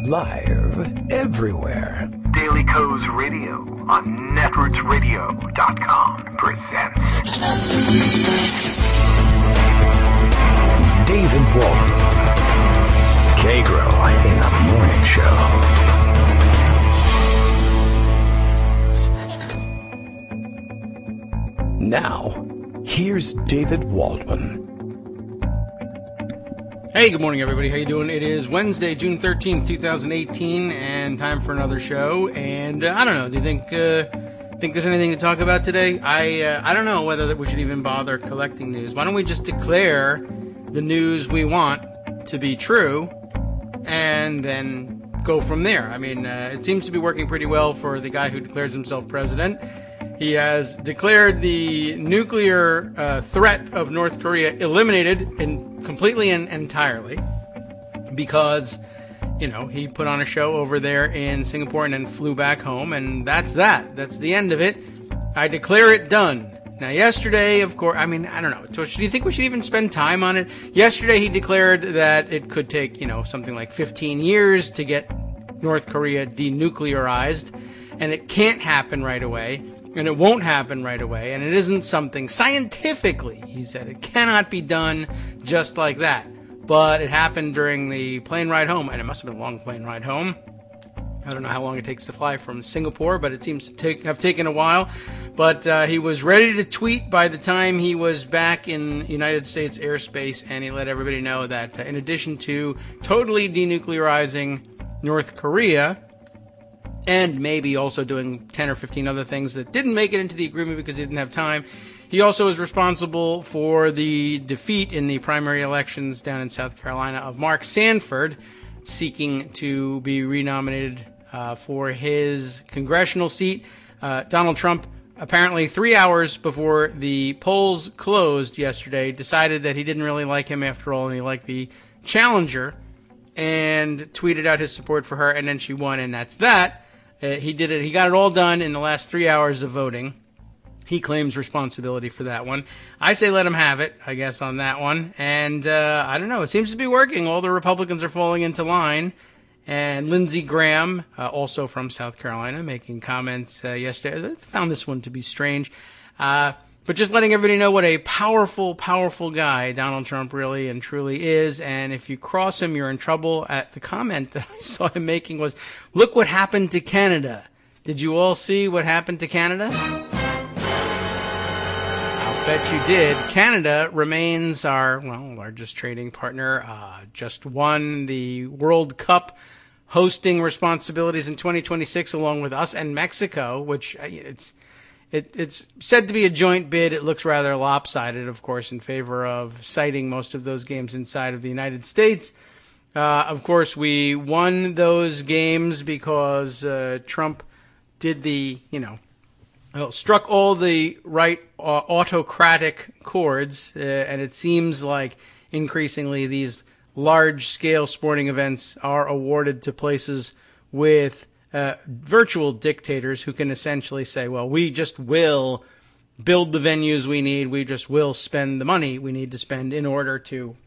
Live everywhere. Daily Co's Radio on netrootsradio.com presents David Waldman. Kagro in the morning show. Now, here's David Waldman. Hey, good morning, everybody. How you doing? It is Wednesday, June 13th, 2018, and time for another show. And I don't know. Do you think there's anything to talk about today? I don't know whether we should even bother collecting news. Why don't we just declare the news we want to be true, and then go from there? I mean, it seems to be working pretty well for the guy who declares himself president. He has declared the nuclear threat of North Korea eliminated completely and entirely because, you know, he put on a show over there in Singapore and then flew back home, and that's that. That's the end of it. I declare it done. Now, yesterday, of course, I mean, I don't know. Do you think we should even spend time on it? Yesterday, he declared that it could take, you know, something like 15 years to get North Korea denuclearized, and it can't happen right away. And it won't happen right away, and it isn't something scientifically, he said. It cannot be done just like that. But it happened during the plane ride home, and it must have been a long plane ride home. I don't know how long it takes to fly from Singapore, but it seems to have taken a while. But he was ready to tweet by the time he was back in United States airspace, and he let everybody know that in addition to totally denuclearizing North Korea, and maybe also doing 10 or 15 other things that didn't make it into the agreement because he didn't have time, he also is responsible for the defeat in the primary elections down in South Carolina of Mark Sanford, seeking to be renominated for his congressional seat. Donald Trump, apparently 3 hours before the polls closed yesterday, decided that he didn't really like him after all, and he liked the challenger, and tweeted out his support for her, and then she won, and that's that. He did it. He got it all done in the last 3 hours of voting. He claims responsibility for that one. I say let him have it, I guess, on that one. And I don't know. It seems to be working. All the Republicans are falling into line. And Lindsey Graham, also from South Carolina, making comments yesterday. I found this one to be strange. But just letting everybody know what a powerful, powerful guy Donald Trump really and truly is. And if you cross him, you're in trouble. The comment that I saw him making was, look what happened to Canada. Did you all see what happened to Canada? I'll bet you did. Canada remains our largest trading partner. Just won the World Cup hosting responsibilities in 2026 along with us and Mexico, which It's said to be a joint bid. It looks rather lopsided, of course, in favor of citing most of those games inside of the United States. Of course, we won those games because Trump did struck all the right autocratic chords, and it seems like increasingly these large-scale sporting events are awarded to places with virtual dictators who can essentially say, well, we just will build the venues we need. We just will spend the money we need to spend in order to,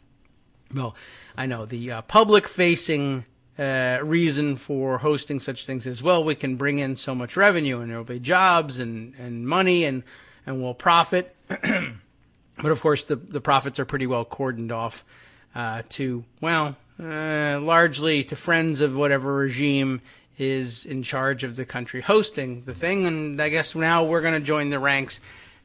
well, I know the public-facing reason for hosting such things is, well, we can bring in so much revenue and there will be jobs and money and we'll profit. But, of course, the profits are pretty well cordoned off largely to friends of whatever regime is in charge of the country hosting the thing, and I guess now we're going to join the ranks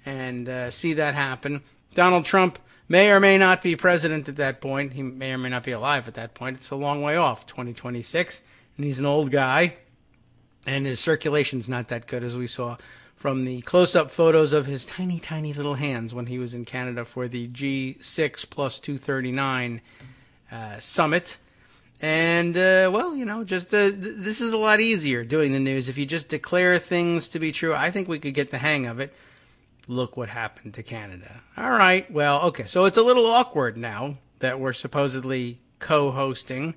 and see that happen. Donald Trump may or may not be president at that point. He may or may not be alive at that point. It's a long way off, 2026, and he's an old guy, and his circulation's not that good, as we saw from the close-up photos of his tiny, tiny little hands when he was in Canada for the G6 plus 239 summit. And, this is a lot easier doing the news. If you just declare things to be true, I think we could get the hang of it. Look what happened to Canada. All right, well, okay, so it's a little awkward now that we're supposedly co-hosting.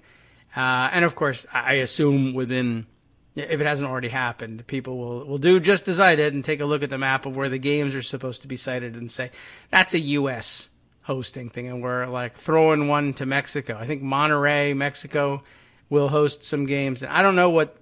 And, of course, I assume within, if it hasn't already happened, people will do just as I did and take a look at the map of where the games are supposed to be cited and say, that's a U.S. hosting thing, and we're like throwing one to Mexico. I think Monterrey, Mexico will host some games. I don't know what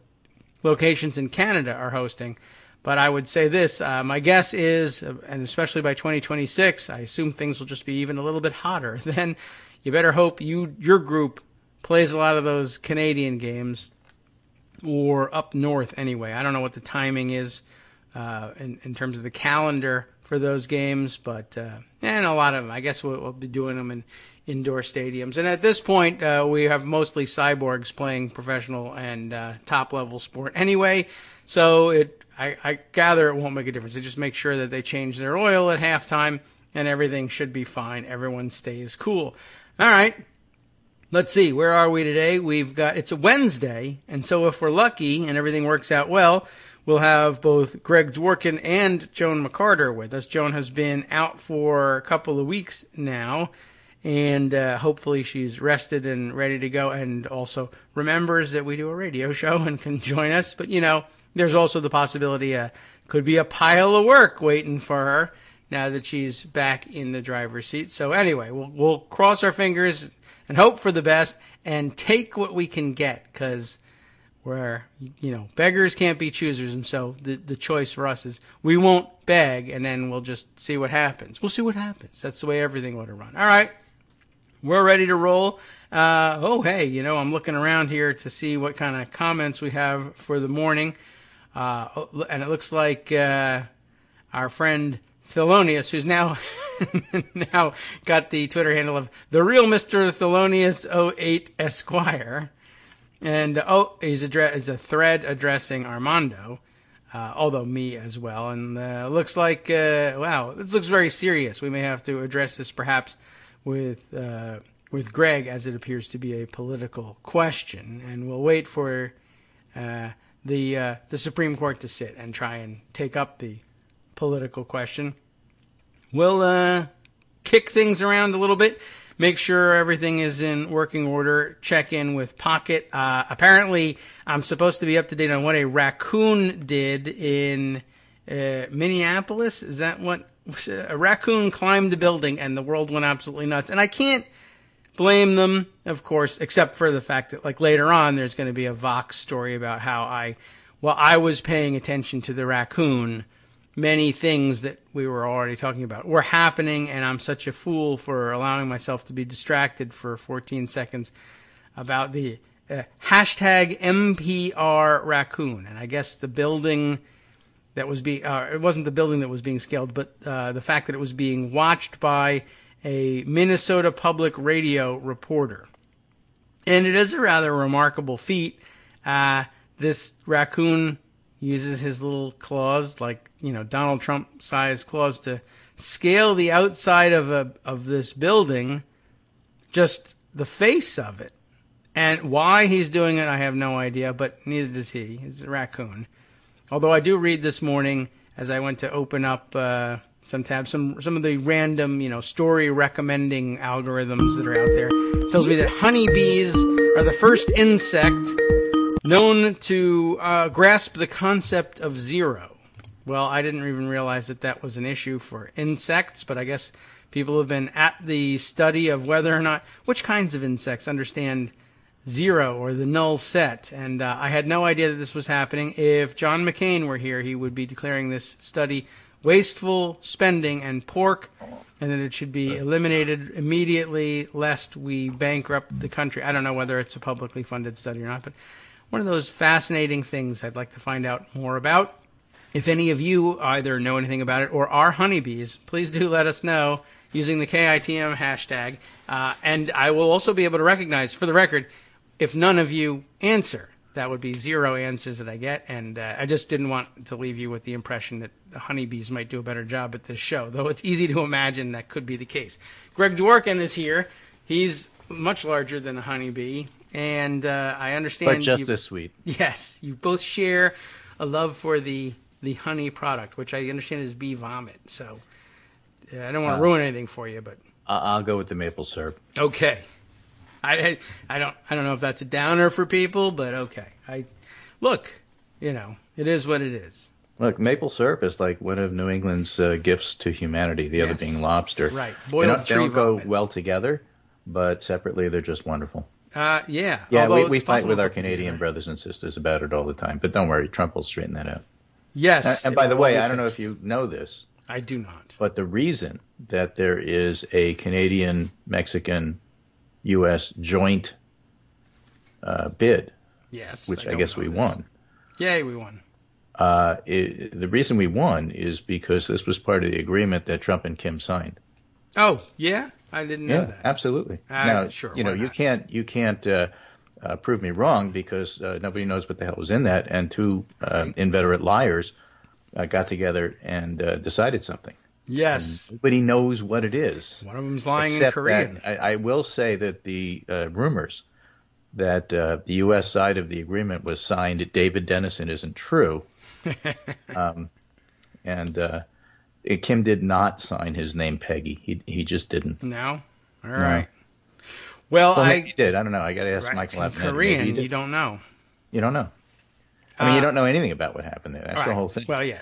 locations in Canada are hosting, but I would say this. My guess is, and especially by 2026, I assume things will just be even a little bit hotter. Then you better hope your group plays a lot of those Canadian games, or up north anyway. I don't know what the timing is in terms of the calendar for those games, but and a lot of them, I guess we'll be doing them in indoor stadiums. And at this point, we have mostly cyborgs playing professional and top-level sport anyway, so I gather it won't make a difference. They just make sure that they change their oil at halftime, and everything should be fine. Everyone stays cool. All right. Let's see, where are we today? It's a Wednesday, and so if we're lucky and everything works out well, we'll have both Greg Dworkin and Joan McCarter with us. Joan has been out for a couple of weeks now, and hopefully she's rested and ready to go, and also remembers that we do a radio show and can join us. But, there's also the possibility could be a pile of work waiting for her now that she's back in the driver's seat. So anyway, we'll cross our fingers and hope for the best and take what we can get, because beggars can't be choosers. And so the choice for us is we won't beg, and then we'll just see what happens. We'll see what happens. That's the way everything ought to run. All right. We're ready to roll. Hey, I'm looking around here to see what kind of comments we have for the morning. And it looks like our friend Thelonious, who's now got the Twitter handle of the real Mr. Thelonious 08 Esquire. And, he's a thread addressing Armando, although me as well. And looks like, wow, this looks very serious. We may have to address this perhaps with Greg, as it appears to be a political question. And we'll wait for the Supreme Court to sit and try and take up the political question. We'll kick things around a little bit, make sure everything is in working order, check in with Pocket. Apparently, I'm supposed to be up to date on what a raccoon did in Minneapolis. Is that what? A raccoon climbed a building and the world went absolutely nuts. And I can't blame them, of course, except for the fact that, like, later on, there's going to be a Vox story about how I was paying attention to the raccoon, many things that we were already talking about were happening, and I'm such a fool for allowing myself to be distracted for 14 seconds about the hashtag MPR raccoon. And I guess the building that was it wasn't the building that was being scaled, but the fact that it was being watched by a Minnesota Public Radio reporter. And it is a rather remarkable feat. This raccoon uses his little claws, like, Donald Trump-sized claws, to scale the outside of this building, just the face of it. And why he's doing it, I have no idea, but neither does he. He's a raccoon. Although I do read this morning, as I went to open up some tabs, some of the random, story recommending algorithms that are out there, it tells me that honeybees are the first insect known to grasp the concept of zero. Well, I didn't even realize that was an issue for insects, but I guess people have been at the study of whether or not, which kinds of insects understand zero or the null set. And I had no idea that this was happening. If John McCain were here, he would be declaring this study wasteful spending and pork, and that it should be eliminated immediately lest we bankrupt the country. I don't know whether it's a publicly funded study or not, but one of those fascinating things I'd like to find out more about. If any of you either know anything about it or are honeybees, please do let us know using the KITM hashtag. And I will also be able to recognize, for the record, if none of you answer. That would be 0 answers that I get. And I just didn't want to leave you with the impression that the honeybees might do a better job at this show, though it's easy to imagine that could be the case. Greg Dworkin is here. He's much larger than a honeybee. And I understand... But just as sweet. Yes. You both share a love for the honey product, which I understand is bee vomit. So I don't want to ruin anything for you, but... I'll go with the maple syrup. Okay. I don't know if that's a downer for people, but okay. Look, it is what it is. Look, maple syrup is like one of New England's gifts to humanity, the other being lobster. Right. They don't go well together, but separately they're just wonderful. Yeah. Yeah, Although we it's fight possible with to our put them Canadian together. brothers and sisters about it all the time. But don't worry, Trump will straighten that out. Yes. And it by the will all way, be I don't know if fixed. you know this, I do not. but the reason that there is a Canadian, Mexican, U.S. joint bid, Yes. which I don't guess know we this. won, Yay, we won. the reason we won is because this was part of the agreement that Trump and Kim signed. Oh, yeah? I didn't know Yeah, that. absolutely. Now, sure, you know, why you can't prove me wrong because nobody knows what the hell was in that, and two Right. inveterate liars got together and decided something. Yes. Nobody knows what it is. One of them's lying in Except Korean. that I will say that the rumors that the U.S. side of the agreement was signed David Dennison isn't true. And Kim did not sign his name Peggy. He just didn't. No? All right. Well, Well, maybe he did. I don't know. I got to ask Right, Michael it's in Avenatti. Maybe he Korean, did. you don't know. You don't know. I mean, you don't know anything about what happened there. That's the Right. whole thing. Well, yeah.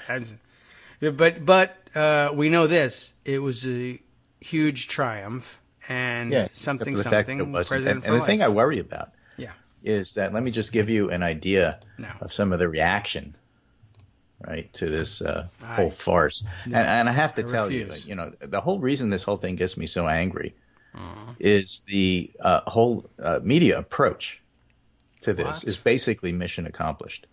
But we know this. It was a huge triumph and Yeah, something, except for the fact that it something. wasn't. President And the for thing I life. worry about Yeah. is that, let me just give you an idea No. of some of the reaction, right, to this whole I- farce. And I have to I tell refuse. you, the whole reason this whole thing gets me so angry is the whole media approach to this What? is basically mission accomplished.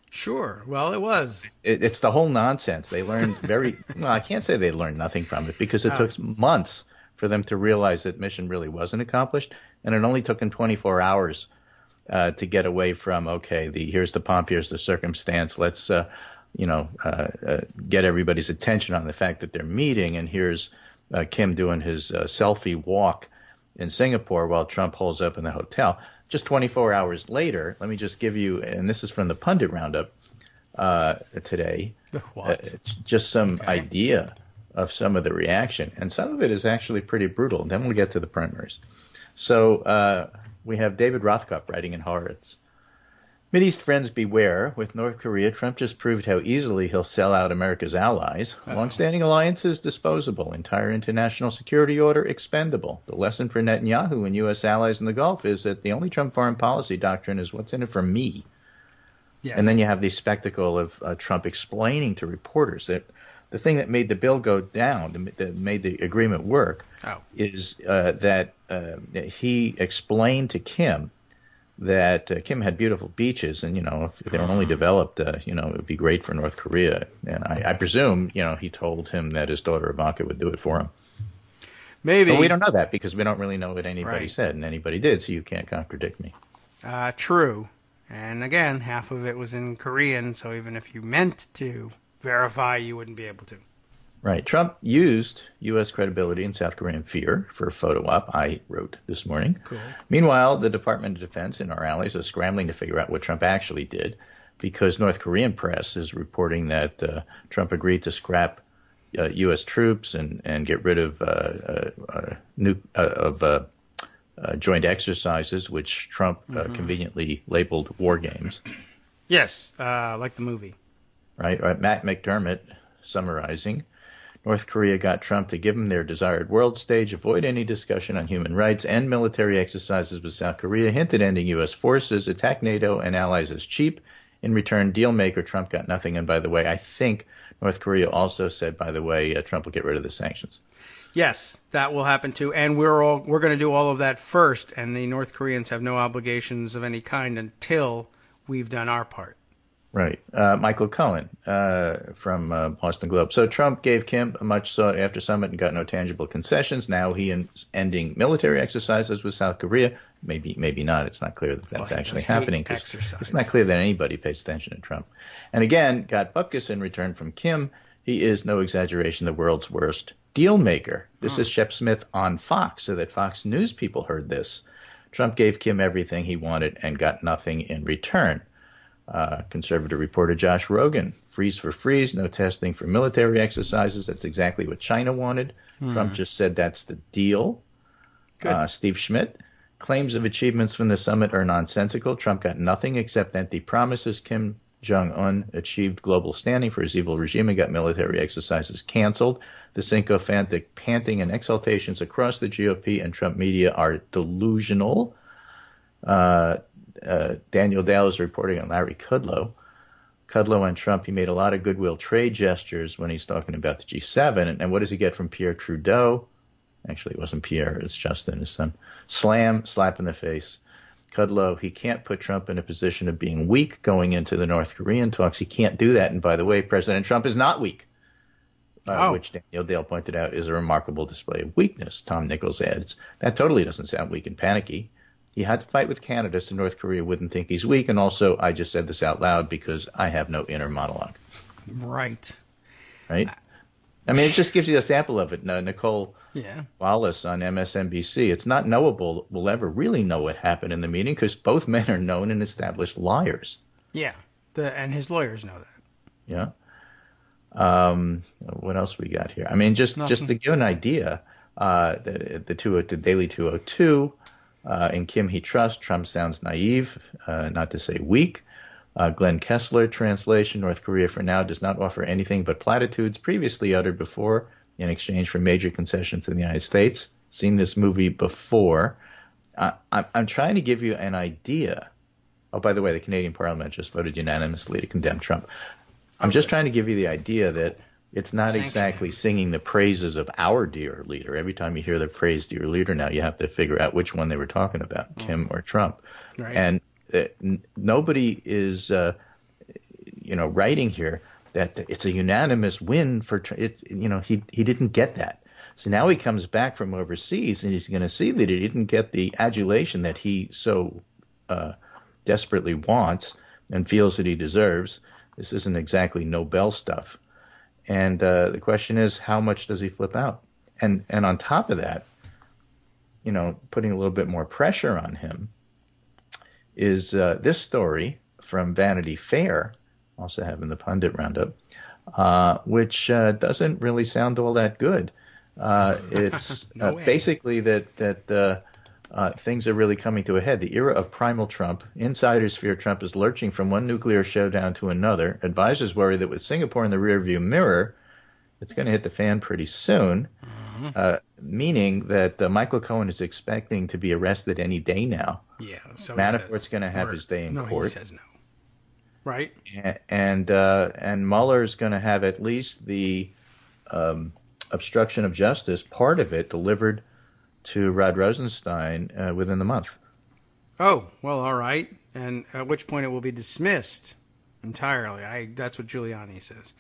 Sure. Well, it was. It's the whole nonsense. They learned well, I can't say they learned nothing from it because it took months for them to realize that mission really wasn't accomplished, and it only took them 24 hours to get away from, okay, here's the pomp, here's the circumstance, let's get everybody's attention on the fact that they're meeting, and here's Kim doing his selfie walk in Singapore while Trump holds up in the hotel. Just 24 hours later, let me just give you, and this is from the Pundit Roundup today, What? just some idea of some of the reaction. And some of it is actually pretty brutal. And then we'll get to the primaries. So we have David Rothkopf writing in Haaretz. Mideast friends beware. With North Korea, Trump just proved how easily he'll sell out America's allies. Longstanding alliances disposable. Entire international security order expendable. The lesson for Netanyahu and U.S. allies in the Gulf is that the only Trump foreign policy doctrine is what's in it for me. Yes. And then you have the spectacle of Trump explaining to reporters that the thing that made the bill go down, that made the agreement work, is that he explained to Kim that Kim had beautiful beaches, and if they were only developed, it would be great for North Korea. And I presume, he told him that his daughter Ivanka would do it for him. Maybe. But we don't know that because we don't really know what anybody Right. said, and anybody did, so you can't contradict me. True. And again, half of it was in Korean, so even if you meant to verify, you wouldn't be able to. Right. Trump used U.S. credibility and South Korean fear for a photo op, I wrote this morning. Cool. Meanwhile, the Department of Defense and our allies are scrambling to figure out what Trump actually did because North Korean press is reporting that Trump agreed to scrap U.S. troops and get rid of joint exercises, which Trump conveniently labeled war games. Yes, like the movie. Right. Matt McDermott summarizing. North Korea got Trump to give them their desired world stage, avoid any discussion on human rights, end military exercises with South Korea, hint at ending U.S. forces, attack NATO and allies as cheap. In return, deal maker, Trump got nothing. And by the way, I think North Korea also said, by the way, Trump will get rid of the sanctions. Yes, that will happen too. And we're going to do all of that first, and the North Koreans have no obligations of any kind until we've done our part. Right. Michael Cohen from Boston Globe. So Trump gave Kim a much sought after summit and got no tangible concessions. Now he is ending military exercises with South Korea. Maybe not. It's not clear that that's actually happening. 'Cause it's not clear that anybody pays attention to Trump. And again, got bupkis in return from Kim. He is, no exaggeration, the world's worst deal maker. This is Shep Smith on Fox, so that Fox News people heard this. Trump gave Kim everything he wanted and got nothing in return. Conservative reporter Josh Rogan, freeze for freeze, no testing for military exercises. That's exactly what China wanted. Trump just said that's the deal. Steve Schmidt, claims of achievements from the summit are nonsensical. Trump got nothing except empty promises. Kim Jong-un achieved global standing for his evil regime and got military exercises canceled. The sycophantic panting and exaltations across the GOP and Trump media are delusional. Daniel Dale is reporting on Larry Kudlow. Kudlow and Trump, he made a lot of goodwill trade gestures when he's talking about the G7. And what does he get from Pierre Trudeau? Actually, it wasn't Pierre, it's Justin, his son. Slap in the face. Kudlow, he can't put Trump in a position of being weak going into the North Korean talks. He can't do that. And by the way, President Trump is not weak, which Daniel Dale pointed out is a remarkable display of weakness. Tom Nichols adds, that totally doesn't sound weak and panicky. He had to fight with Canada so North Korea wouldn't think he's weak. And also, I just said this out loud because I have no inner monologue. Right. Right? I mean, it just gives you a sample of it. Nicole Wallace on MSNBC. It's not knowable we'll ever really know what happened in the meeting because both men are known and established liars. Yeah. And his lawyers know that. Yeah. What else we got here? I mean, just to give an idea, the Daily 202, in Kim He Trust, Trump sounds naive, not to say weak. Glenn Kessler translation, North Korea for now does not offer anything but platitudes previously uttered before in exchange for major concessions in the United States. Seen this movie before. I'm trying to give you an idea. Oh, by the way, the Canadian Parliament just voted unanimously to condemn Trump. I'm just trying to give you the idea that it's not exactly singing the praises of our dear leader. Every time you hear the phrase dear leader now, you have to figure out which one they were talking about, Kim or Trump. Right. And nobody is, writing here that it's a unanimous win for Trump. He didn't get that. So now he comes back from overseas and he's going to see that he didn't get the adulation that he so desperately wants and feels that he deserves. This isn't exactly Nobel stuff. And the question is, how much does he flip out? And on top of that, putting a little bit more pressure on him is this story from Vanity Fair, also having the pundit roundup, which doesn't really sound all that good. It's basically that things are really coming to a head. The era of primal Trump. Insiders fear Trump is lurching from one nuclear showdown to another. Advisors worry that with Singapore in the rearview mirror, it's going to hit the fan pretty soon, meaning that Michael Cohen is expecting to be arrested any day now. Yeah. So Manafort's going to have his day in court. No, he says no. Right? And Mueller's going to have at least the obstruction of justice, part of it, delivered to Rod Rosenstein within the month. Oh, well, all right. And at which point it will be dismissed entirely. That's what Giuliani says.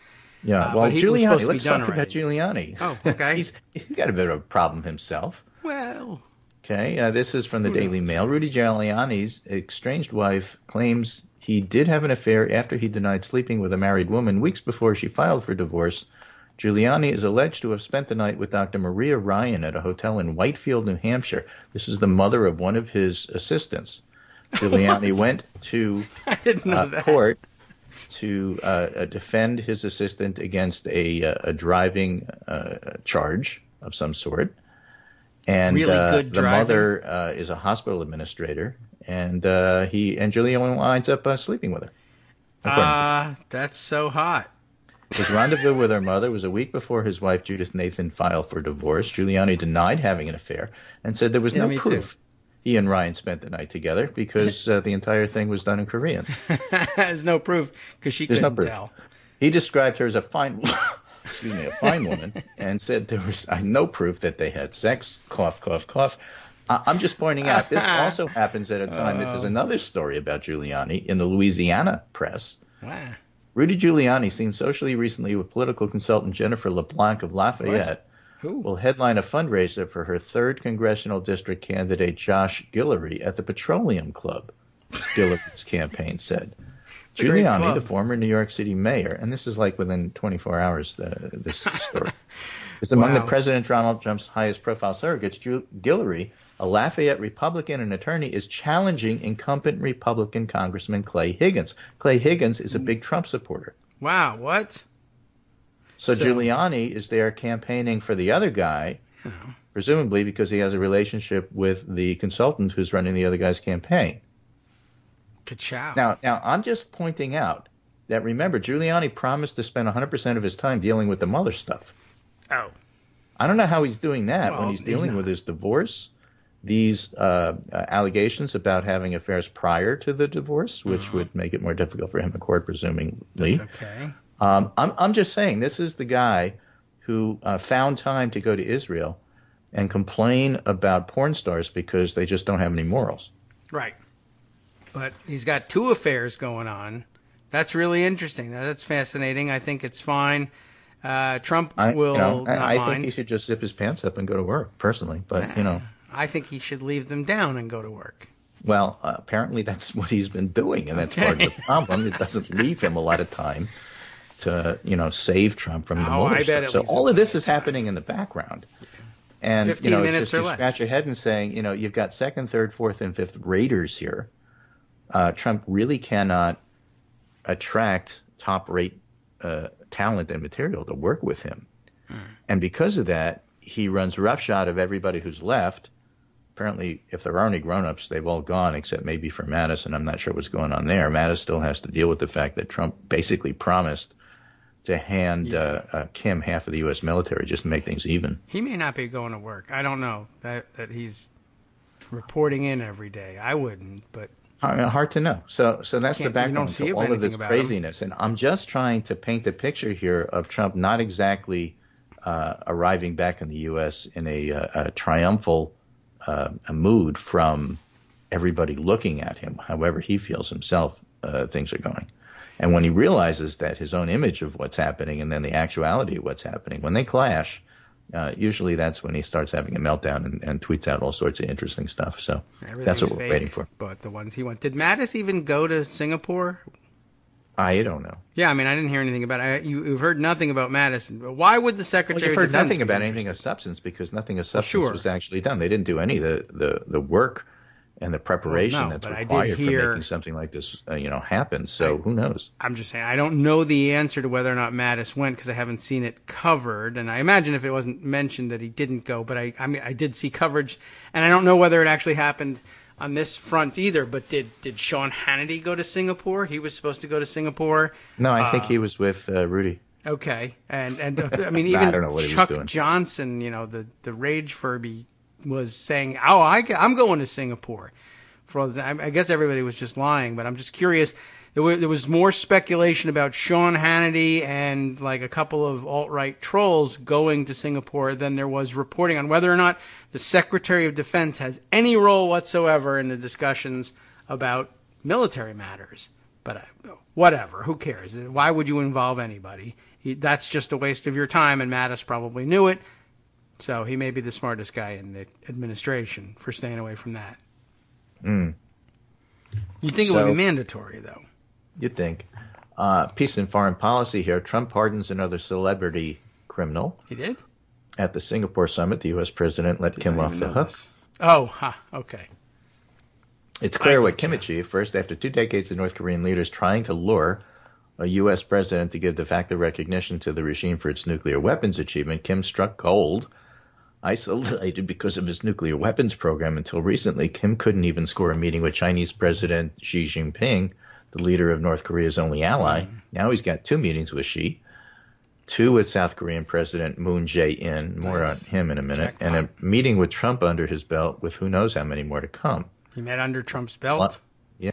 Yeah, well, Giuliani, let's talk about Giuliani. Oh, okay. He's got a bit of a problem himself. Well. Okay, this is from the Daily Mail. Rudy Giuliani's estranged wife claims he did have an affair after he denied sleeping with a married woman weeks before she filed for divorce. Giuliani is alleged to have spent the night with Dr. Maria Ryan at a hotel in Whitefield, New Hampshire. This is the mother of one of his assistants. Giuliani went to court to defend his assistant against a driving charge of some sort. And really good the mother is a hospital administrator, and Giuliani winds up sleeping with her. That's so hot. His rendezvous with her mother was a week before his wife Judith Nathan filed for divorce. Giuliani denied having an affair and said there was no proof he and Ryan spent the night together because the entire thing was done in Korean. There's no proof because she couldn't tell. He described her as a fine woman, and said there was no proof that they had sex. Cough, cough, cough. I'm just pointing out this also happens at a time that there's another story about Giuliani in the Louisiana press. Wow. Rudy Giuliani, seen socially recently with political consultant Jennifer LeBlanc of Lafayette, will headline a fundraiser for her 3rd congressional district candidate Josh Guillory at the Petroleum Club, Guillory's campaign said. Giuliani, the former New York City mayor, and this is like within 24 hours, this story, is among the President Donald Trump's highest profile surrogates. Guillory, a Lafayette Republican and attorney, is challenging incumbent Republican Congressman Clay Higgins. Clay Higgins is a big Trump supporter. Wow, what? So Giuliani is there campaigning for the other guy, presumably because he has a relationship with the consultant who's running the other guy's campaign. Ka-chow. Now, I'm just pointing out that, remember, Giuliani promised to spend 100% of his time dealing with the Mueller stuff. Oh. I don't know how he's doing that when he's dealing with his divorce these allegations about having affairs prior to the divorce, which would make it more difficult for him in court, presumably. That's okay. I'm just saying, this is the guy who found time to go to Israel and complain about porn stars because they just don't have any morals. Right. But he's got 2 affairs going on. That's really interesting. That's fascinating. I think it's fine. Trump will not mind. I think he should just zip his pants up and go to work, personally. But, I think he should leave them down and go to work. Well, apparently that's what he's been doing, and that's part of the problem. It doesn't leave him a lot of time to, save Trump from the Mueller stuff. So all of this is happening in the background. And, 15 minutes or less. Scratch your head and saying, you've got 2nd, 3rd, 4th, and 5th raters here. Trump really cannot attract top-rate talent and material to work with him. And because of that, he runs roughshod of everybody who's left. Apparently, if there are any grown-ups, they've all gone, except maybe for Mattis, and I'm not sure what's going on there. Mattis still has to deal with the fact that Trump basically promised to hand Kim half of the U.S. military just to make things even. He may not be going to work. I don't know that he's reporting in every day. I wouldn't, but... Hard to know. So that's the background to all of this craziness. And I'm just trying to paint the picture here of Trump not exactly arriving back in the U.S. in a triumphal mood from everybody looking at him, however he feels himself things are going. And when he realizes that his own image of what's happening and then the actuality of what's happening, when they clash, usually that's when he starts having a meltdown and tweets out all sorts of interesting stuff. So that's what we're waiting for. But the ones he went. Did Mattis even go to Singapore? I don't know. Yeah, I mean, I didn't hear anything about it. You've heard nothing about Mattis. Why would the Secretary of Defense... You've heard nothing about anything of substance because nothing of substance was actually done. They didn't do any of the work and the preparation that's required for making something like this happen. So who knows? I'm just saying, I don't know the answer to whether or not Mattis went because I haven't seen it covered. And I imagine if it wasn't mentioned that he didn't go, but I mean, I did see coverage, and I don't know whether it actually happened on this front either. But did Sean Hannity go to Singapore? He was supposed to go to Singapore. No, I think he was with Rudy. Okay, and I mean, even I don't know what Chuck he was doing. Johnson, the Rage Furby, was saying, "Oh, I'm going to Singapore." I guess everybody was just lying, but I'm just curious. There was more speculation about Sean Hannity and like a couple of alt-right trolls going to Singapore than there was reporting on whether or not the Secretary of Defense has any role whatsoever in the discussions about military matters. But whatever, who cares? Why would you involve anybody? That's just a waste of your time, and Mattis probably knew it. So he may be the smartest guy in the administration for staying away from that. You'd think it would be mandatory, though. You'd think. Peace and foreign policy here. Trump pardons another celebrity criminal. He did? At the Singapore summit, the U.S. president let Kim off the hook. Okay. It's clear what Kim achieved. First, after 2 decades of North Korean leaders trying to lure a U.S. president to give de facto recognition to the regime for its nuclear weapons achievement, Kim struck gold. Isolated because of his nuclear weapons program until recently, Kim couldn't even score a meeting with Chinese President Xi Jinping, the leader of North Korea's only ally. Now he's got 2 meetings with Xi, 2 with South Korean President Moon Jae-in, more on him in a minute, and a meeting with Trump under his belt with who knows how many more to come. He met under Trump's belt?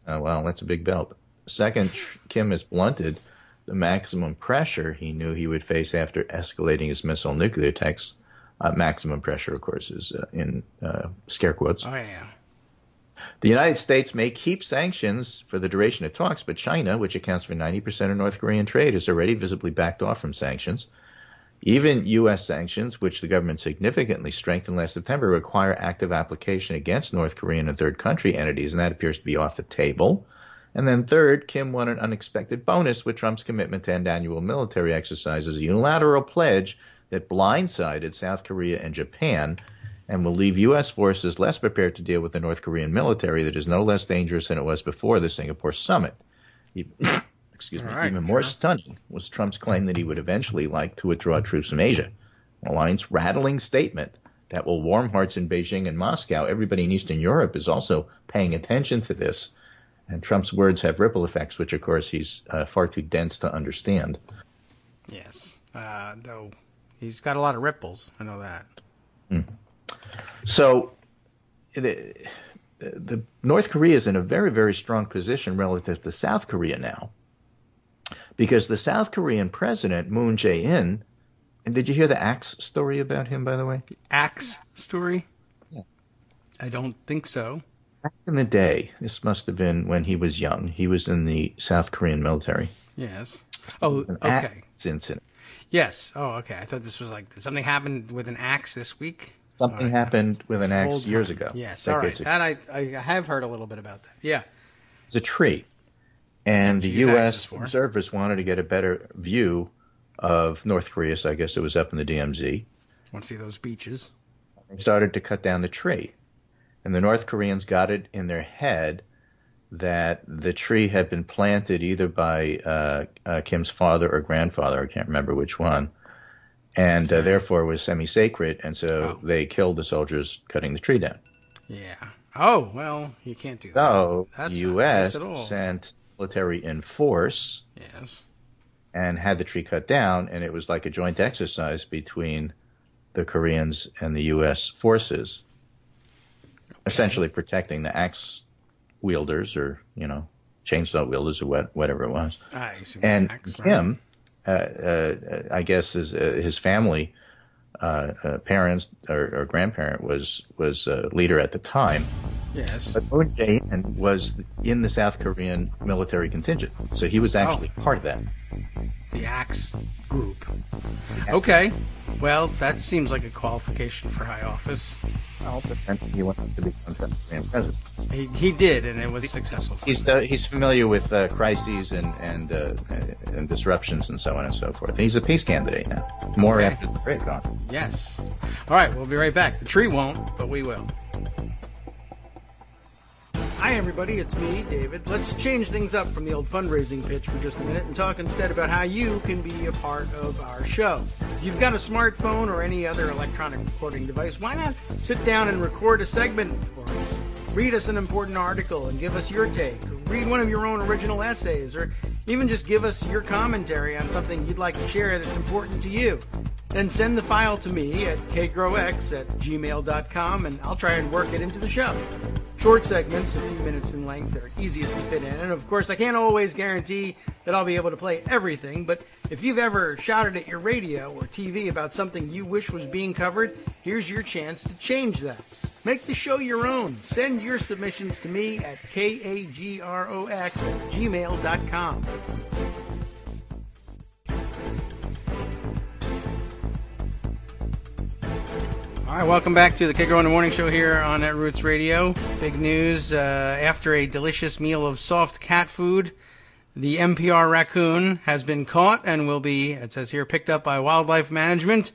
Well, that's a big belt. Second, Kim has blunted the maximum pressure he knew he would face after escalating his missile nuclear attacks. Maximum pressure, of course, is in scare quotes. Oh, yeah. The United States may keep sanctions for the duration of talks, but China, which accounts for 90% of North Korean trade, has already visibly backed off from sanctions. Even U.S. sanctions, which the government significantly strengthened last September, require active application against North Korean and third country entities, and that appears to be off the table. And then third, Kim won an unexpected bonus with Trump's commitment to end annual military exercises, a unilateral pledge that blindsided South Korea and Japan and will leave U.S. forces less prepared to deal with the North Korean military that is no less dangerous than it was before the Singapore summit. Even more stunning was Trump's claim that he would eventually like to withdraw troops from Asia. Maline's rattling statement that will warm hearts in Beijing and Moscow. Everybody in Eastern Europe is also paying attention to this. And Trump's words have ripple effects, which, of course, he's far too dense to understand. Yes, though he's got a lot of ripples. I know that. So the North Korea is in a very, very strong position relative to South Korea now, because the South Korean president, Moon Jae-in, and did you hear the axe story about him, by the way? Axe story? Yeah. I don't think so. Back in the day, this must have been when he was young. He was in the South Korean military. Yes. Oh, An okay. axe incident. Yes. Oh, okay. I thought this was like something happened with an axe this week. Something happened with an axe Old years time. ago. Yes. All right. Decades ago. That I have heard a little bit about that. Yeah. It's a tree. And the That's what you use axes U.S. for. observers wanted to get a better view of North Korea, so I guess it was up in the DMZ. Want to see those beaches? They started to cut down the tree. And the North Koreans got it in their head that the tree had been planted either by Kim's father or grandfather, I can't remember which one, and therefore was semi-sacred, and so they killed the soldiers cutting the tree down. Yeah. Oh, well, you can't do that. So That's the not U.S. nice at all. sent military in force Yes. and had the tree cut down, and it was like a joint exercise between the Koreans and the U.S. forces, essentially protecting the axe wielders or, chainsaw wielders or whatever it was. I assume And axe, right? Kim, I guess his family, parents or grandparent was leader at the time. Yes. But Moon Jae-in was in the South Korean military contingent, so he was actually part of that. The axe group. Okay. Well, that seems like a qualification for high office. Well, but he wanted to become South Korean president. He did, and it was successful. He's familiar with crises and disruptions and so on and so forth. He's a peace candidate now. More Okay. after the break on. Yes. All right, we'll be right back. The tree won't, but we will. Hi, everybody. It's me, David. Let's change things up from the old fundraising pitch for just a minute and talk instead about how you can be a part of our show. If you've got a smartphone or any other electronic recording device, why not sit down and record a segment for us? Read us an important article and give us your take. Or read one of your own original essays, or even just give us your commentary on something you'd like to share that's important to you. Then send the file to me at kagrox@gmail.com, and I'll try and work it into the show. Short segments, a few minutes in length, are easiest to fit in. And of course, I can't always guarantee that I'll be able to play everything, but if you've ever shouted at your radio or TV about something you wish was being covered, here's your chance to change that. Make the show your own. Send your submissions to me at kagrox@gmail.com. All right, welcome back to the Kagro in the Morning Show here on Net Roots Radio. Big news, after a delicious meal of soft cat food, the NPR raccoon has been caught and will be, it says here, picked up by wildlife management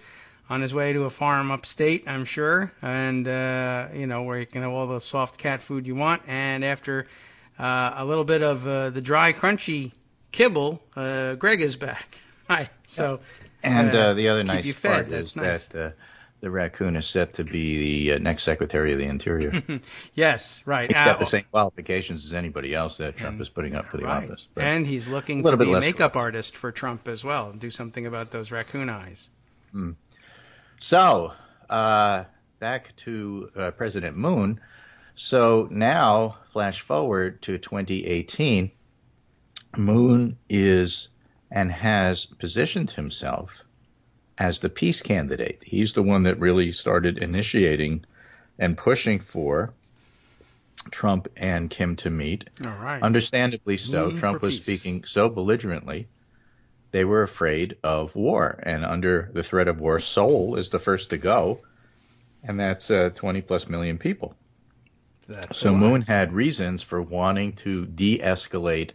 on his way to a farm upstate, I'm sure, and, where you can have all the soft cat food you want. And after a little bit of the dry, crunchy kibble, Greg is back. Hi. So, And the other keep nice you fed. part That's is nice. that the raccoon is set to be the next Secretary of the Interior. Yes, right. He's got the same qualifications as anybody else that Trump is putting up for the Right. office. But And he's looking a to little bit be a less makeup artist for Trump as well. Do something about those raccoon eyes. So, back to President Moon. So now, flash forward to 2018, Moon is and has positioned himself as the peace candidate. He's the one that really started initiating and pushing for Trump and Kim to meet. All right. Understandably so. Moon Trump for was peace. speaking so belligerently. They were afraid of war. And under the threat of war, Seoul is the first to go. And that's 20 plus million people. That's So a lot. Moon had reasons for wanting to de-escalate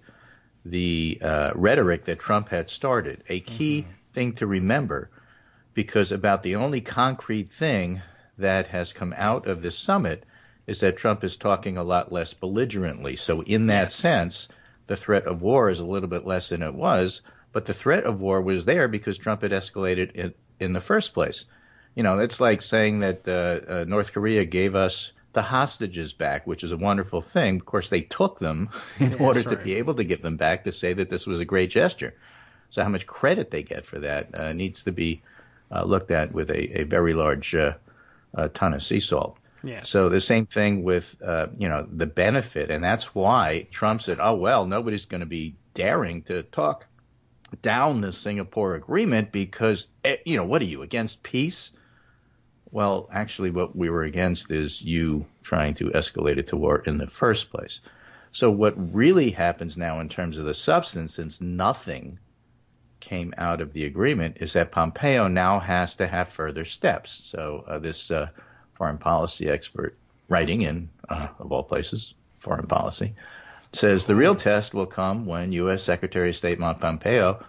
the rhetoric that Trump had started. A key thing to remember, because about the only concrete thing that has come out of this summit is that Trump is talking a lot less belligerently. So in that Yes. sense, the threat of war is a little bit less than it was, but the threat of war was there because Trump had escalated it in the first place. It's like saying that North Korea gave us the hostages back, which is a wonderful thing. Of course, they took them in order to right. be able to give them back, to say that this was a great gesture. So how much credit they get for that needs to be looked at with a very large ton of sea salt. Yes. So the same thing with, the benefit. And that's why Trump said, oh, well, nobody's going to be daring to talk down the Singapore agreement because, what are you, against peace? Well, actually, what we were against is you trying to escalate it to war in the first place. So what really happens now in terms of the substance, since nothing came out of the agreement, is that Pompeo now has to have further steps. So this foreign policy expert writing in, of all places, foreign policy, says the real test will come when U.S. Secretary of State Mike Pompeo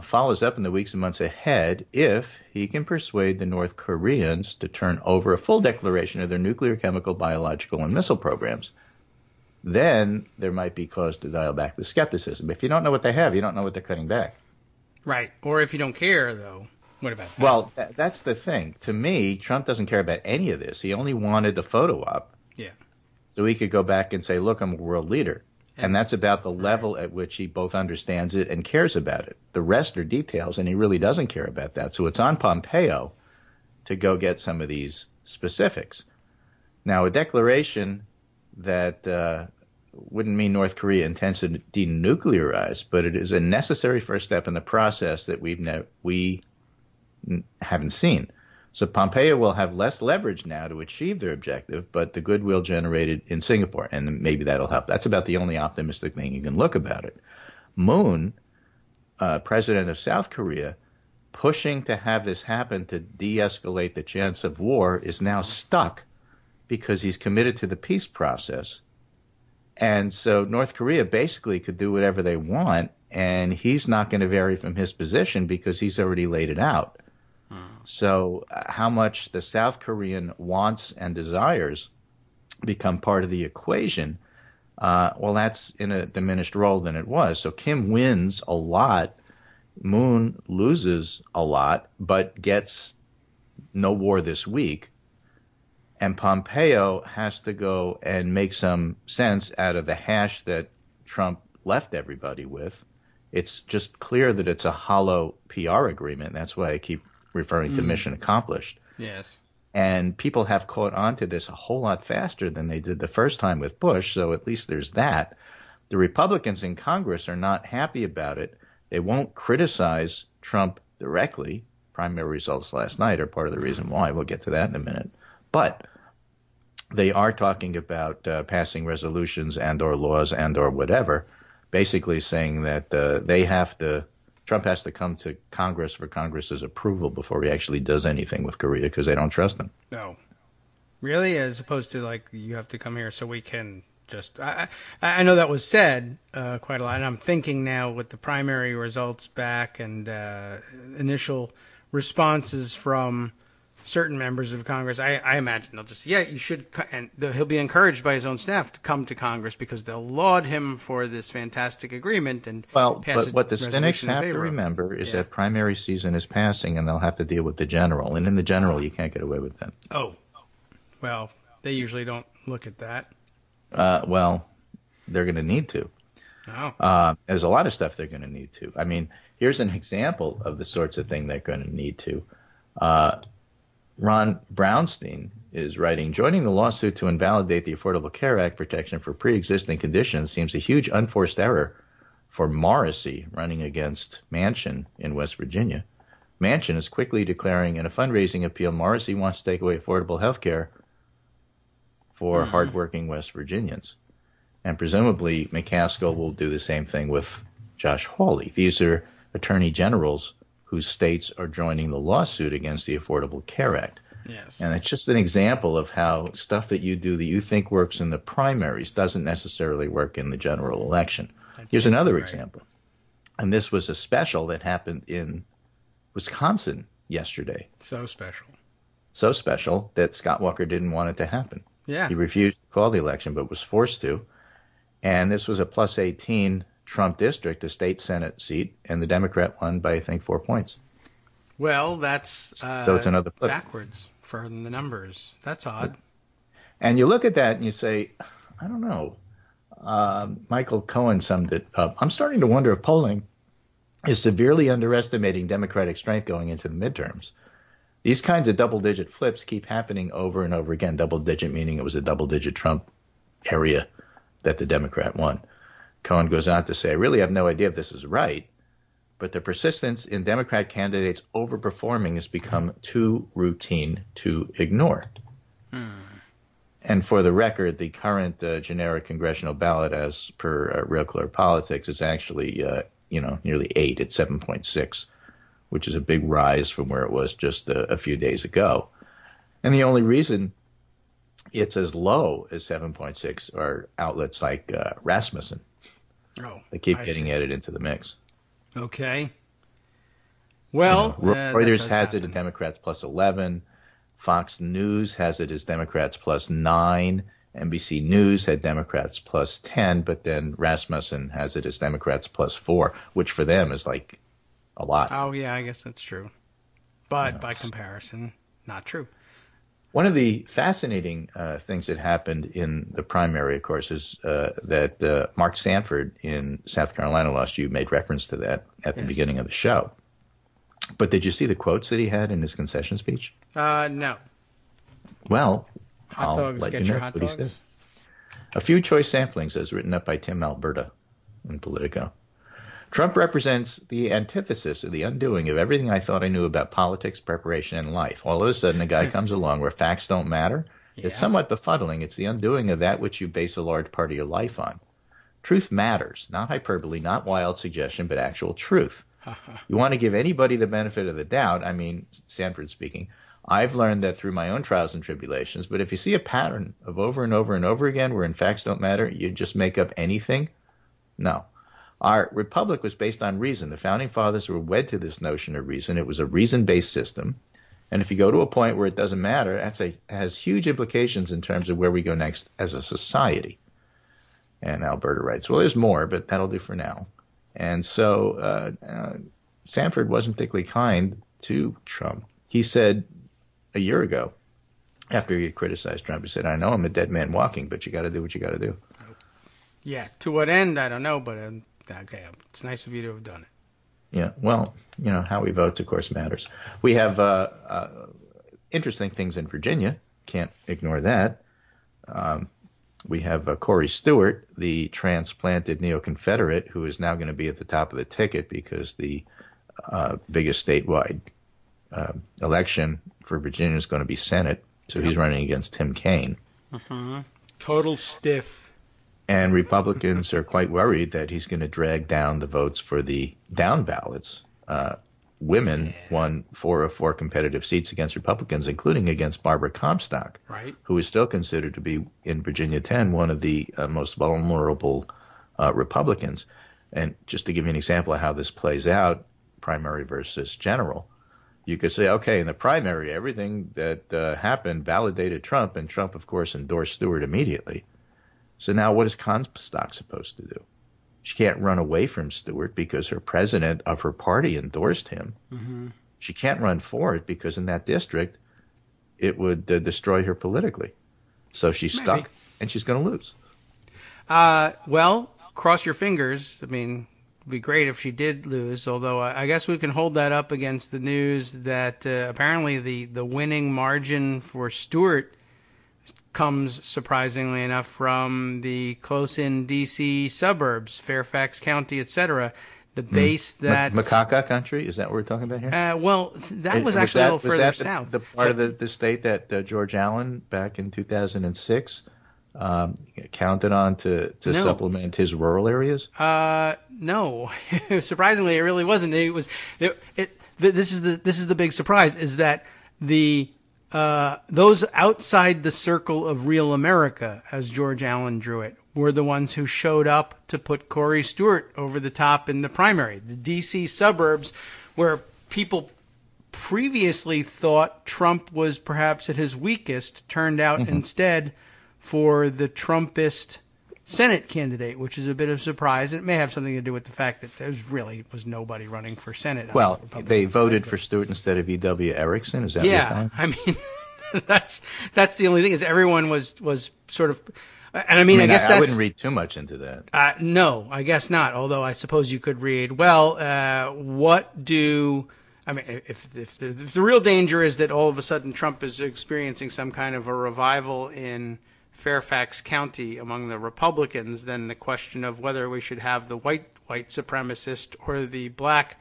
follows up in the weeks and months ahead if he can persuade the North Koreans to turn over a full declaration of their nuclear, chemical, biological, and missile programs. Then there might be cause to dial back the skepticism. If you don't know what they have, you don't know what they're cutting back. Right. Or if you don't care, though, what about that? Well, that's the thing. To me, Trump doesn't care about any of this. He only wanted the photo op. Yeah. So he could go back and say, look, I'm a world leader. And that's about the level at which he both understands it and cares about it. The rest are details, and he really doesn't care about that. So it's on Pompeo to go get some of these specifics. Now, a declaration that wouldn't mean North Korea intends to denuclearize, but it is a necessary first step in the process that we haven't seen. So Pompeo will have less leverage now to achieve their objective, but the goodwill generated in Singapore, and maybe that'll help. That's about the only optimistic thing you can look about it. Moon, president of South Korea, pushing to have this happen to de-escalate the chance of war, is now stuck because he's committed to the peace process. And so North Korea basically could do whatever they want, and he's not going to vary from his position because he's already laid it out. So how much the South Korean wants and desires become part of the equation, well, that's in a diminished role than it was. So Kim wins a lot, Moon loses a lot, but gets no war this week. And Pompeo has to go and make some sense out of the hash that Trump left everybody with. It's just clear that it's a hollow PR agreement. That's why I keep referring to mission accomplished. Yes. And people have caught on to this a whole lot faster than they did the first time with Bush, so at least there's that. The Republicans in Congress are not happy about it. They won't criticize Trump directly. Primary results last night are part of the reason why. We'll get to that in a minute. But they are talking about passing resolutions and or laws and or whatever, basically saying that Trump has to come to Congress for Congress's approval before he actually does anything with Korea because they don't trust him. No. Really? As opposed to, like, you have to come here so we can just... I know that was said quite a lot, and I'm thinking now with the primary results back and initial responses from certain members of Congress, I imagine they'll just, you should, and he'll be encouraged by his own staff to come to Congress because they'll laud him for this fantastic agreement and pass but what the cynics have to remember is that primary season is passing and they'll have to deal with the general. And in the general, you can't get away with that. Oh, well, they usually don't look at that. Well, they're going to need to. Oh. There's a lot of stuff they're going to need to. I mean, here's an example of the sorts of thing they're going to need to. Ron Brownstein is writing, joining the lawsuit to invalidate the Affordable Care Act protection for pre-existing conditions seems a huge unforced error for Morrissey running against Manchin in West Virginia. Manchin is quickly declaring in a fundraising appeal Morrissey wants to take away affordable health care for hardworking West Virginians. And presumably McCaskill will do the same thing with Josh Hawley. These are attorney generals whose states are joining the lawsuit against the Affordable Care Act. Yes. And it's just an example of how stuff that you do that you think works in the primaries doesn't necessarily work in the general election. Here's another example. And this was a special that happened in Wisconsin yesterday. So special. So special that Scott Walker didn't want it to happen. Yeah. He refused to call the election but was forced to. And this was a plus 18 Trump district, a state Senate seat, and the Democrat won by, I think, 4 points. Well, that's so it's another flip. Backwards for the numbers. That's odd. And you look at that and you say, I don't know. Michael Cohen summed it up. I'm starting to wonder if polling is severely underestimating Democratic strength going into the midterms. These kinds of double-digit flips keep happening over and over again. Double-digit meaning it was a double-digit Trump area that the Democrat won. Cohen goes on to say, I really have no idea if this is right, but the persistence in Democrat candidates overperforming has become too routine to ignore. And for the record, the current generic congressional ballot, as per Real Clear Politics, is actually nearly 8 at 7.6, which is a big rise from where it was just a few days ago. And the only reason it's as low as 7.6 are outlets like Rasmussen. Oh, they keep getting added into the mix. Okay. Well, Reuters has it as Democrats plus 11. Fox News has it as Democrats plus 9. NBC News had Democrats plus 10, but then Rasmussen has it as Democrats plus 4, which for them is like a lot. Oh, yeah, I guess that's true. But by comparison, not true. One of the fascinating things that happened in the primary, of course, is that Mark Sanford in South Carolina lost. You made reference to that at the beginning of the show. But did you see the quotes that he had in his concession speech? No. Well, hot dogs, get your hot dogs. A few choice samplings as written up by Tim Alberta in Politico. Trump represents the antithesis of the undoing of everything I thought I knew about politics, preparation, and life. All of a sudden, a guy comes along where facts don't matter. Yeah. It's somewhat befuddling. It's the undoing of that which you base a large part of your life on. Truth matters, not hyperbole, not wild suggestion, but actual truth. You want to give anybody the benefit of the doubt. I mean, Sanford speaking, I've learned that through my own trials and tribulations, but if you see a pattern of over and over and over again wherein facts don't matter, you just make up anything? No. Our republic was based on reason. The founding fathers were wed to this notion of reason. It was a reason-based system. And if you go to a point where it doesn't matter, it has huge implications in terms of where we go next as a society. And Alberta writes, well, there's more, but that'll do for now. And so Sanford wasn't particularly kind to Trump. He said a year ago, after he criticized Trump, he said, I know I'm a dead man walking, but you got to do what you got to do. Yeah, to what end, I don't know, but okay, it's nice of you to have done it. Yeah, well, how he votes, of course, matters. We have interesting things in Virginia. Can't ignore that. We have Corey Stewart, the transplanted neo-Confederate, who is now going to be at the top of the ticket because the biggest statewide election for Virginia is going to be Senate. So he's running against Tim Kaine. Total stiff. And Republicans are quite worried that he's going to drag down the votes for the down ballots. Women won 4 of 4 competitive seats against Republicans, including against Barbara Comstock, who is still considered to be, in Virginia 10, one of the most vulnerable Republicans. And just to give you an example of how this plays out, primary versus general, you could say, okay, in the primary, everything that happened validated Trump, and Trump, of course, endorsed Stewart immediately. So now what is Comstock supposed to do? She can't run away from Stewart because her president of her party endorsed him. She can't run for it because in that district it would destroy her politically. So she's stuck and she's going to lose. Well, cross your fingers. I mean, it'd be great if she did lose, although I guess we can hold that up against the news that apparently the winning margin for Stewart comes, surprisingly enough, from the close-in D.C. suburbs, Fairfax County, etc. The base that... Macaca country? Is that what we're talking about here? Well, that was actually a little further south. The part of the state that George Allen, back in 2006, counted on to supplement his rural areas? No. Surprisingly, it really wasn't. This is the big surprise, is that those outside the circle of real America, as George Allen drew it, were the ones who showed up to put Corey Stewart over the top in the primary. The D.C. suburbs, where people previously thought Trump was perhaps at his weakest, turned out instead for the Trumpist Senate candidate, which is a bit of a surprise. It may have something to do with the fact that there was nobody running for Senate. Well, they voted for Stewart instead of E.W. Erickson. Is that what you're saying? I mean, that's the only thing, is everyone was sort of, and I guess I wouldn't read too much into that. No, I guess not. Although I suppose you could read, well, what do I mean, if the real danger is that all of a sudden Trump is experiencing some kind of a revival in Fairfax County among the Republicans, then the question of whether we should have the white supremacist or the black,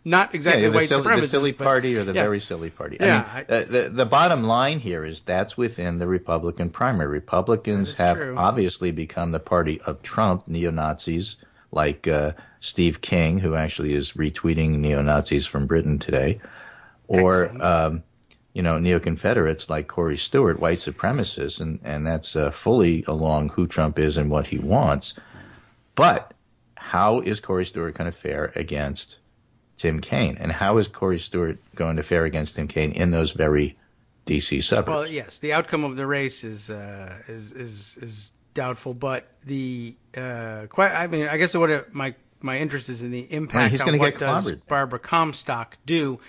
not exactly white supremacist, the silly party or the very silly party. Yeah, I mean, the bottom line here is that's within the Republican primary. Republicans have obviously become the party of Trump, neo-Nazis like Steve King, who actually is retweeting neo-Nazis from Britain today, or neo-Confederates like Corey Stewart, white supremacists, and that's fully along who Trump is and what he wants. But how is Corey Stewart going to fare against Tim Kaine? And how is Corey Stewart going to fare against Tim Kaine in those very D.C. suburbs? Well, yes, the outcome of the race is doubtful, but I guess what my interest is in the impact on what does Barbara Comstock do.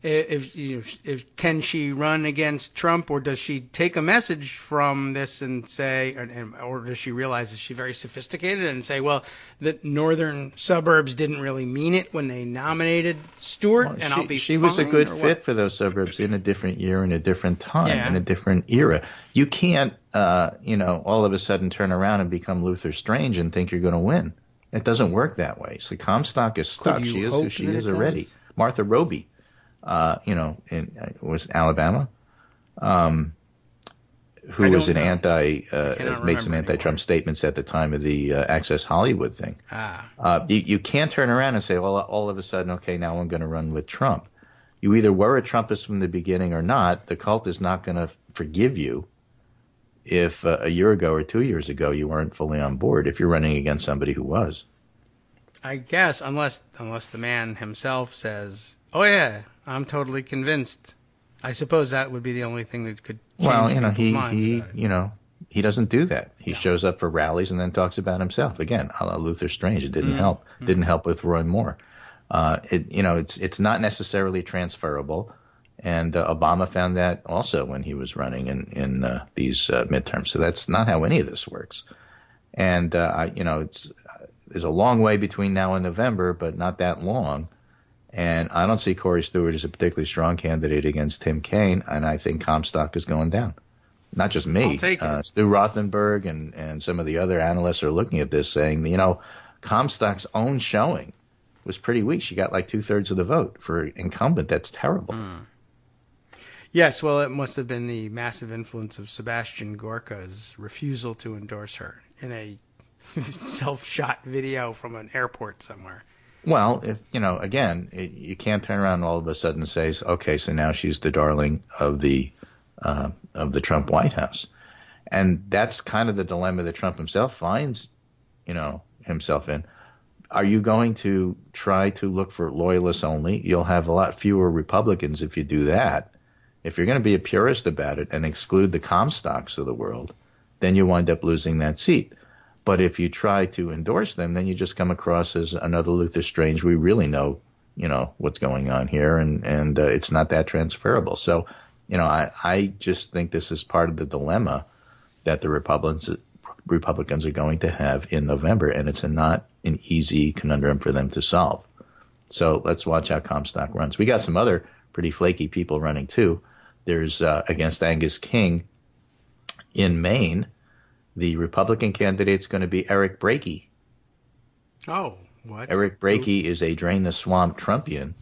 If can she run against Trump, or does she take a message from this and say, or does she realize that she's very sophisticated and say, well, the northern suburbs didn't really mean it when they nominated Stewart, well, and I'll be she fine, was a good fit for those suburbs in a different year, in a different time, in a different era. You can't, all of a sudden turn around and become Luther Strange and think you're going to win. It doesn't work that way. So Comstock is stuck. She is who she is already. Martha Roby. Was Alabama, who was an made some anti-Trump statements at the time of the Access Hollywood thing. You can't turn around and say, well, all of a sudden, okay, now I'm going to run with Trump. You either were a Trumpist from the beginning or not. The cult is not going to forgive you if a year ago or 2 years ago you weren't fully on board, if you're running against somebody who was. I guess, unless the man himself says, oh, yeah, I'm totally convinced. I suppose that would be the only thing that could change people's minds. He doesn't do that. He shows up for rallies and then talks about himself. Again, a la Luther Strange. It didn't help. Didn't help with Roy Moore. It's not necessarily transferable. And Obama found that also when he was running in these midterms. So that's not how any of this works. And, there's a long way between now and November, but not that long. And I don't see Corey Stewart as a particularly strong candidate against Tim Kaine, and I think Comstock is going down. Not just me. I'll take it. Stu Rothenberg and some of the other analysts are looking at this saying, Comstock's own showing was pretty weak. She got like 2/3 of the vote for incumbent. That's terrible. Yes, well, it must have been the massive influence of Sebastian Gorka's refusal to endorse her in a self-shot video from an airport somewhere. Well, you can't turn around and all of a sudden say, okay, so now she's the darling of the Trump White House. And that's kind of the dilemma that Trump himself finds, himself in. Are you going to try to look for loyalists only? You'll have a lot fewer Republicans if you do that. If you're going to be a purist about it and exclude the Comstocks of the world, then you wind up losing that seat. But if you try to endorse them, then you just come across as another Luther Strange. We really know, what's going on here, and it's not that transferable. So, I just think this is part of the dilemma that the Republicans are going to have in November, and it's not an easy conundrum for them to solve. So let's watch how Comstock runs. We got some other pretty flaky people running too. There's against Angus King in Maine. The Republican candidate's going to be Eric Brakey. Oh, what? Eric Brakey is a Drain the Swamp Trumpian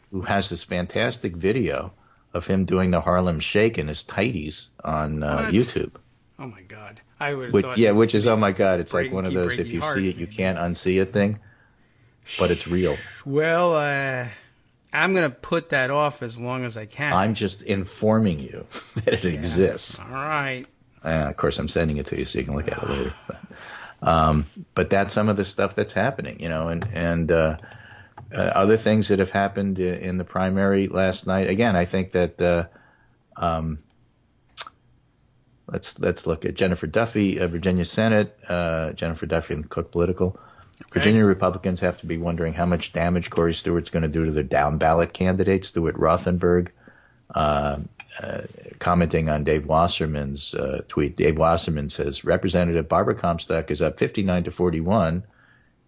who has this fantastic video of him doing the Harlem Shake in his tighties on YouTube. Oh, my God. I would have thought which is, oh, my God, it's like one of those, if you see it, you can't unsee it thing, but it's real. Well, I'm going to put that off as long as I can. I'm just informing you that it exists. All right. Of course, I'm sending it to you so you can look at it later. But that's some of the stuff that's happening, and other things that have happened in the primary last night. Again, I think that let's look at Jennifer Duffy, Virginia Senate, Jennifer Duffy and Cook Political. Okay. Virginia Republicans have to be wondering how much damage Corey Stewart's going to do to their down ballot candidate, Stuart Rothenberg. Commenting on Dave Wasserman's tweet, Dave Wasserman says Representative Barbara Comstock is up 59-41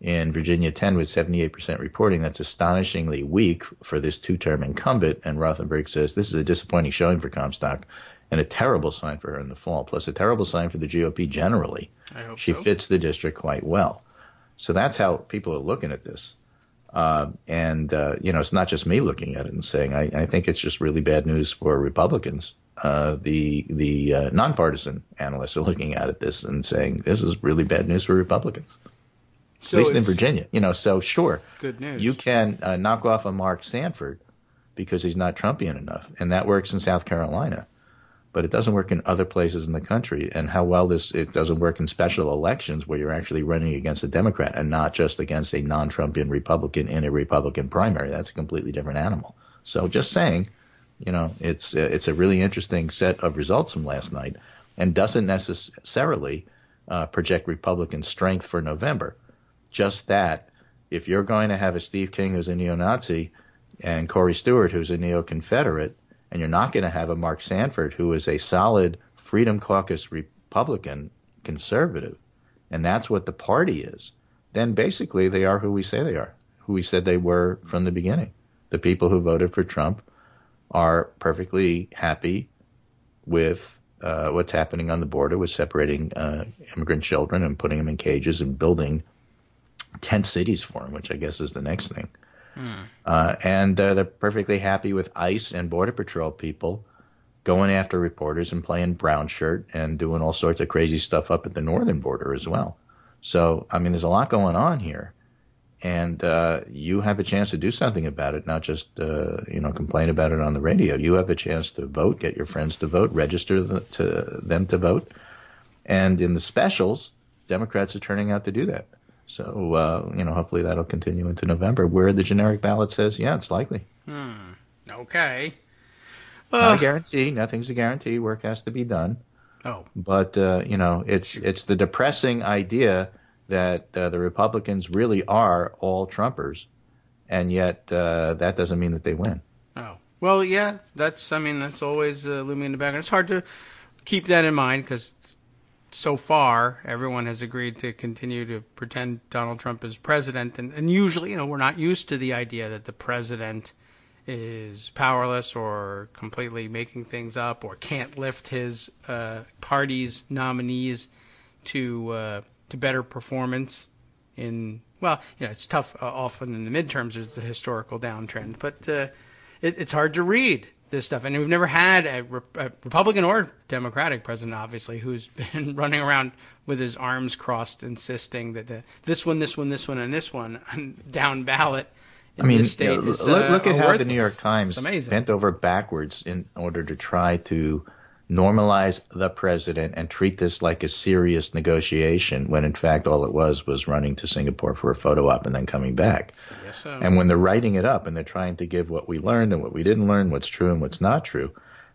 In Virginia 10 with 78% reporting. That's astonishingly weak for this two-term incumbent. And Rothenberg says this is a disappointing showing for Comstock and a terrible sign for her in the fall, plus a terrible sign for the GOP generally. I hope she so. fits the district quite well. So that's how people are looking at this. It's not just me looking at it and saying, I think it's just really bad news for Republicans. The nonpartisan analysts are looking at this and saying, this is really bad news for Republicans. So at least in Virginia. So sure, good news. You can knock off a Mark Sanford because he's not Trumpian enough, and that works in South Carolina. But it doesn't work in other places in the country. And how well it doesn't work in special elections where you're actually running against a Democrat and not just against a non-Trumpian Republican in a Republican primary. That's a completely different animal. So just saying, it's a really interesting set of results from last night and doesn't necessarily project Republican strength for November. Just that if you're going to have a Steve King who's a neo-Nazi and Corey Stewart who's a neo-Confederate, and you're not going to have a Mark Sanford who is a solid Freedom Caucus Republican conservative, and that's what the party is, then basically they are who we say they are, who we said they were from the beginning. The people who voted for Trump are perfectly happy with what's happening on the border with separating immigrant children and putting them in cages and building tent cities for them, which I guess is the next thing. And they're perfectly happy with ICE and Border Patrol people going after reporters and playing brown shirt and doing all sorts of crazy stuff up at the northern border as well. So, there's a lot going on here. And you have a chance to do something about it, not just, complain about it on the radio. You have a chance to vote, get your friends to vote, register them to vote. And in the specials, Democrats are turning out to do that. So, hopefully that'll continue into November, where the generic ballot says, yeah, it's likely. Okay. Not a guarantee. Nothing's a guarantee. Work has to be done. Oh. But, it's the depressing idea that the Republicans really are all Trumpers, and yet that doesn't mean that they win. Oh. Well, yeah, that's always looming in the background. It's hard to keep that in mind because so far, everyone has agreed to continue to pretend Donald Trump is president. And usually, we're not used to the idea that the president is powerless or completely making things up or can't lift his party's nominees to better performance it's tough often in the midterms. There's the historical downtrend. But it's hard to read this stuff. And we've never had a Republican or Democratic president, obviously, who's been running around with his arms crossed, insisting that this one, and this one down ballot in this state is look at how worthless. the New York Times bent over backwards in order to try to normalize the president and treat this like a serious negotiation, when in fact all it was running to Singapore for a photo op and then coming back. Yes, so. And when they're writing it up and they're trying to give what we learned and what we didn't learn, what's true and what's not true,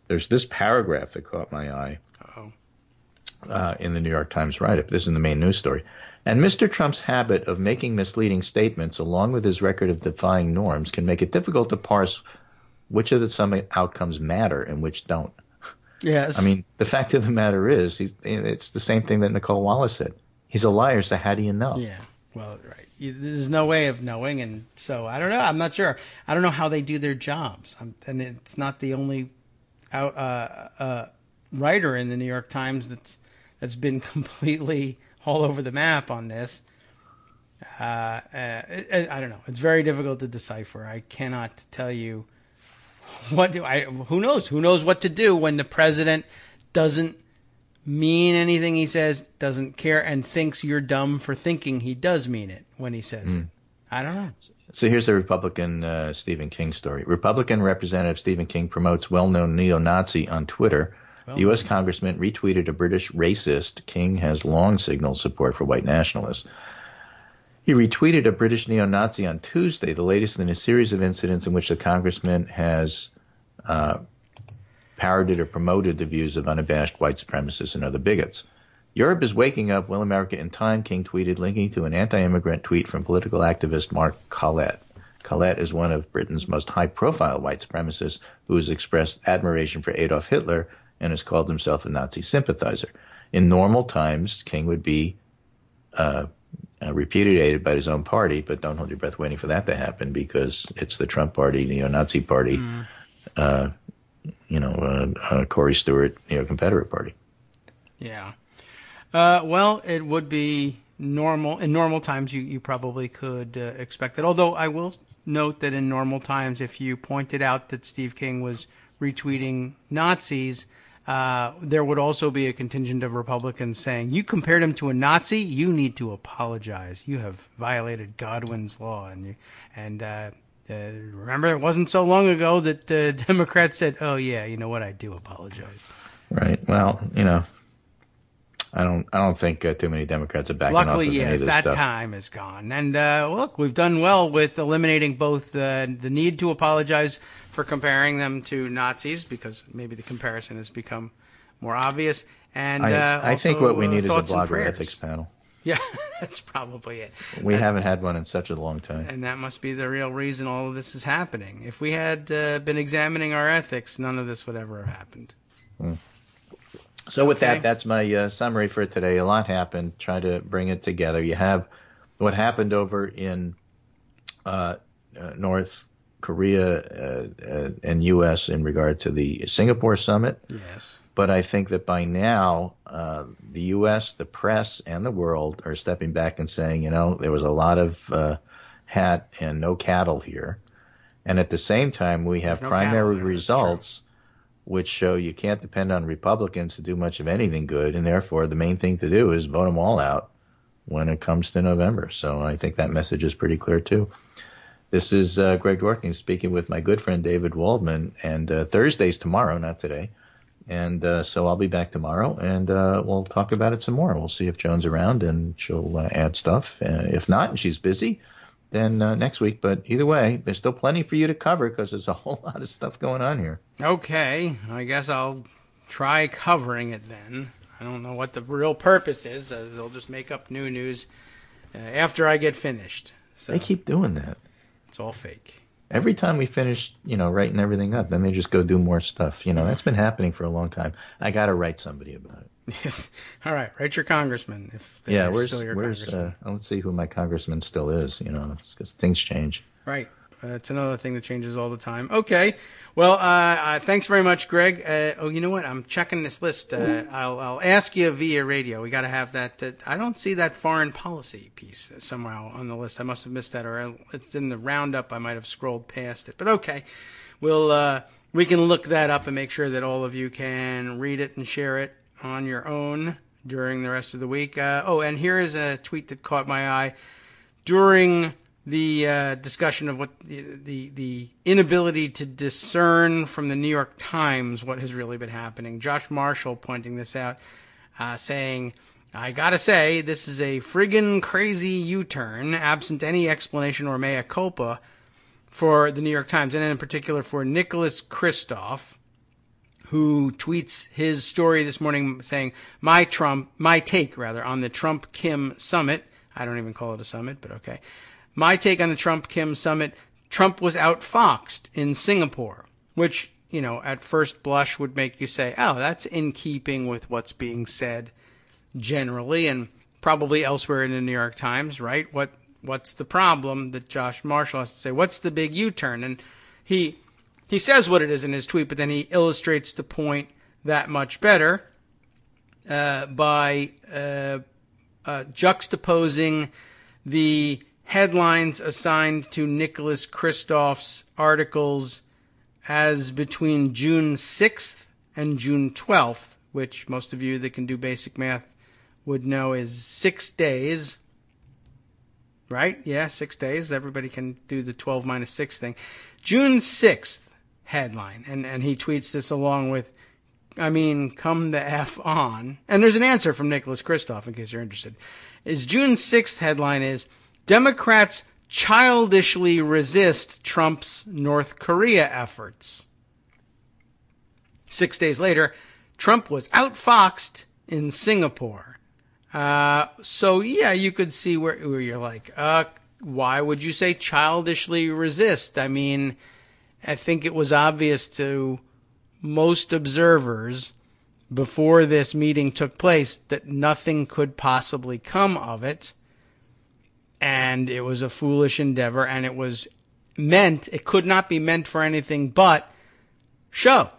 there's this paragraph that caught my eye in the New York Times write-up. This is the main news story. And Mr. Trump's habit of making misleading statements, along with his record of defying norms, can make it difficult to parse which of the some outcomes matter and which don't. Yes. The fact of the matter is, it's the same thing that Nicole Wallace said. He's a liar, so how do you know? Yeah, well, right. There's no way of knowing, and so I don't know. I'm not sure. I don't know how they do their jobs. And it's not the only writer in the New York Times that's been completely all over the map on this. I don't know. It's very difficult to decipher. I cannot tell you who knows? Who knows what to do when the president doesn't mean anything he says, doesn't care, and thinks you're dumb for thinking he does mean it when he says it. I don't know. So here's a Republican Stephen King story. Republican Representative Stephen King promotes well-known neo-Nazi on Twitter. The U.S. Congressman retweeted a British racist. King has long signaled support for white nationalists. He retweeted a British neo-Nazi on Tuesday, the latest in a series of incidents in which the congressman has parroted or promoted the views of unabashed white supremacists and other bigots. Europe is waking up. Will America in time? King tweeted, linking to an anti-immigrant tweet from political activist Mark Collett. Collett is one of Britain's most high-profile white supremacists who has expressed admiration for Adolf Hitler and has called himself a Nazi sympathizer. In normal times, King would be repudiated by his own party, but don't hold your breath waiting for that to happen because it's the Trump party, neo-Nazi party, Corey Stewart, Confederate party. Yeah. Well, it would be normal. In normal times, you probably could expect it. Although I will note that in normal times, if you pointed out that Steve King was retweeting Nazis, there would also be a contingent of Republicans saying, you compared him to a Nazi, you need to apologize. You have violated Godwin's law. And remember, it wasn't so long ago that Democrats said, oh, yeah, you know what, I do apologize. Right. Well, I don't think too many Democrats are backing off of any of this that stuff. time is gone. And look, we've done well with eliminating both the need to apologize for comparing them to Nazis, because maybe the comparison has become more obvious. And I think also, what we need is a thoughts and blogger prayers. ethics panel. Yeah, that's probably it. We haven't had one in such a long time. And that must be the real reason all of this is happening. If we had been examining our ethics, none of this would ever have happened. So with that, that's my summary for today. A lot happened. Try to bring it together. You have what happened over in North Korea and U.S. in regard to the Singapore summit. Yes. But I think that by now, the U.S., the press, and the world are stepping back and saying, there was a lot of hat and no cattle here. And at the same time, we have primary results which show you can't depend on Republicans to do much of anything good, and therefore the main thing to do is vote them all out when it comes to November. So I think that message is pretty clear, too. This is Greg Dworkin speaking with my good friend David Waldman, and Thursday's tomorrow, not today. And so I'll be back tomorrow, and we'll talk about it some more. We'll see if Joan's around, and she'll add stuff. If not, and she's busy, then next week. But either way, there's still plenty for you to cover because there's a whole lot of stuff going on here. Okay, I guess I'll try covering it then. I don't know what the real purpose is. They'll just make up new news after I get finished. So they keep doing that. It's all fake. Every time we finish, writing everything up, then they just go do more stuff. That's been happening for a long time. I got to write somebody about it. Yes. All right. Write your congressman if they're still your congressman. Let's see who my congressman still is, because things change. Right. It's another thing that changes all the time. Okay. Well, thanks very much, Greg. You know what? I'm checking this list. I'll ask you via radio. We got to have that. I don't see that foreign policy piece somehow on the list. I must have missed that, or it's in the roundup. I might have scrolled past it. But okay, we can look that up and make sure that all of you can read it and share it on your own during the rest of the week. And here is a tweet that caught my eye during the discussion of what the inability to discern from the New York Times what has really been happening. Josh Marshall pointing this out, saying, I gotta say, this is a friggin' crazy U-turn, absent any explanation or mea culpa for the New York Times, and in particular for Nicholas Kristof, who tweets his story this morning saying, my take on the Trump-Kim summit. I don't even call it a summit, but okay. My take on the Trump-Kim summit, Trump was outfoxed in Singapore, which, at first blush would make you say, oh, that's in keeping with what's being said generally and probably elsewhere in the New York Times, right? What's the problem that Josh Marshall has to say? What's the big U-turn? And he says what it is in his tweet, but then he illustrates the point that much better by juxtaposing the headlines assigned to Nicholas Kristof's articles as between June 6th and June 12th, which most of you that can do basic math would know is 6 days. Right? Yeah, 6 days. Everybody can do the 12 minus 6 thing. June 6th headline. And he tweets this along with, come the F on. And there's an answer from Nicholas Kristof in case you're interested. His June 6th headline is, Democrats childishly resist Trump's North Korea efforts. 6 days later, Trump was outfoxed in Singapore. So, yeah, you could see where you're like, why would you say childishly resist? I think it was obvious to most observers before this meeting took place that nothing could possibly come of it. and it was a foolish endeavor, and it could not be meant for anything but show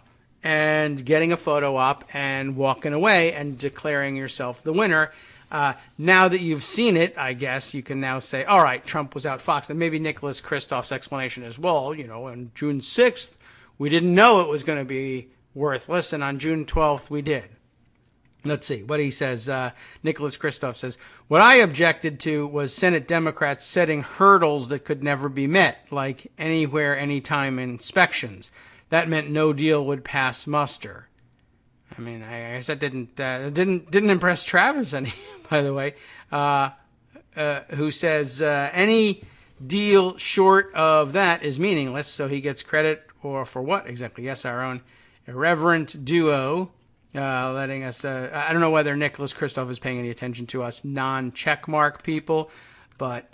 and getting a photo op and walking away and declaring yourself the winner. Now that you've seen it, I guess you can now say, all right, Trump was outfoxed. And maybe Nicholas Kristof's explanation is, well, on June 6th, we didn't know it was going to be worthless, and on June 12th, we did. Let's see what he says. Nicholas Kristof says, what I objected to was Senate Democrats setting hurdles that could never be met, like anywhere, anytime inspections. That meant no deal would pass muster. I mean, I guess that didn't impress Travis any, by the way, who says any deal short of that is meaningless, so he gets credit or for what exactly? Yes, our own irreverent duo letting us, I don't know whether Nicholas Kristof is paying any attention to us non-checkmark people, but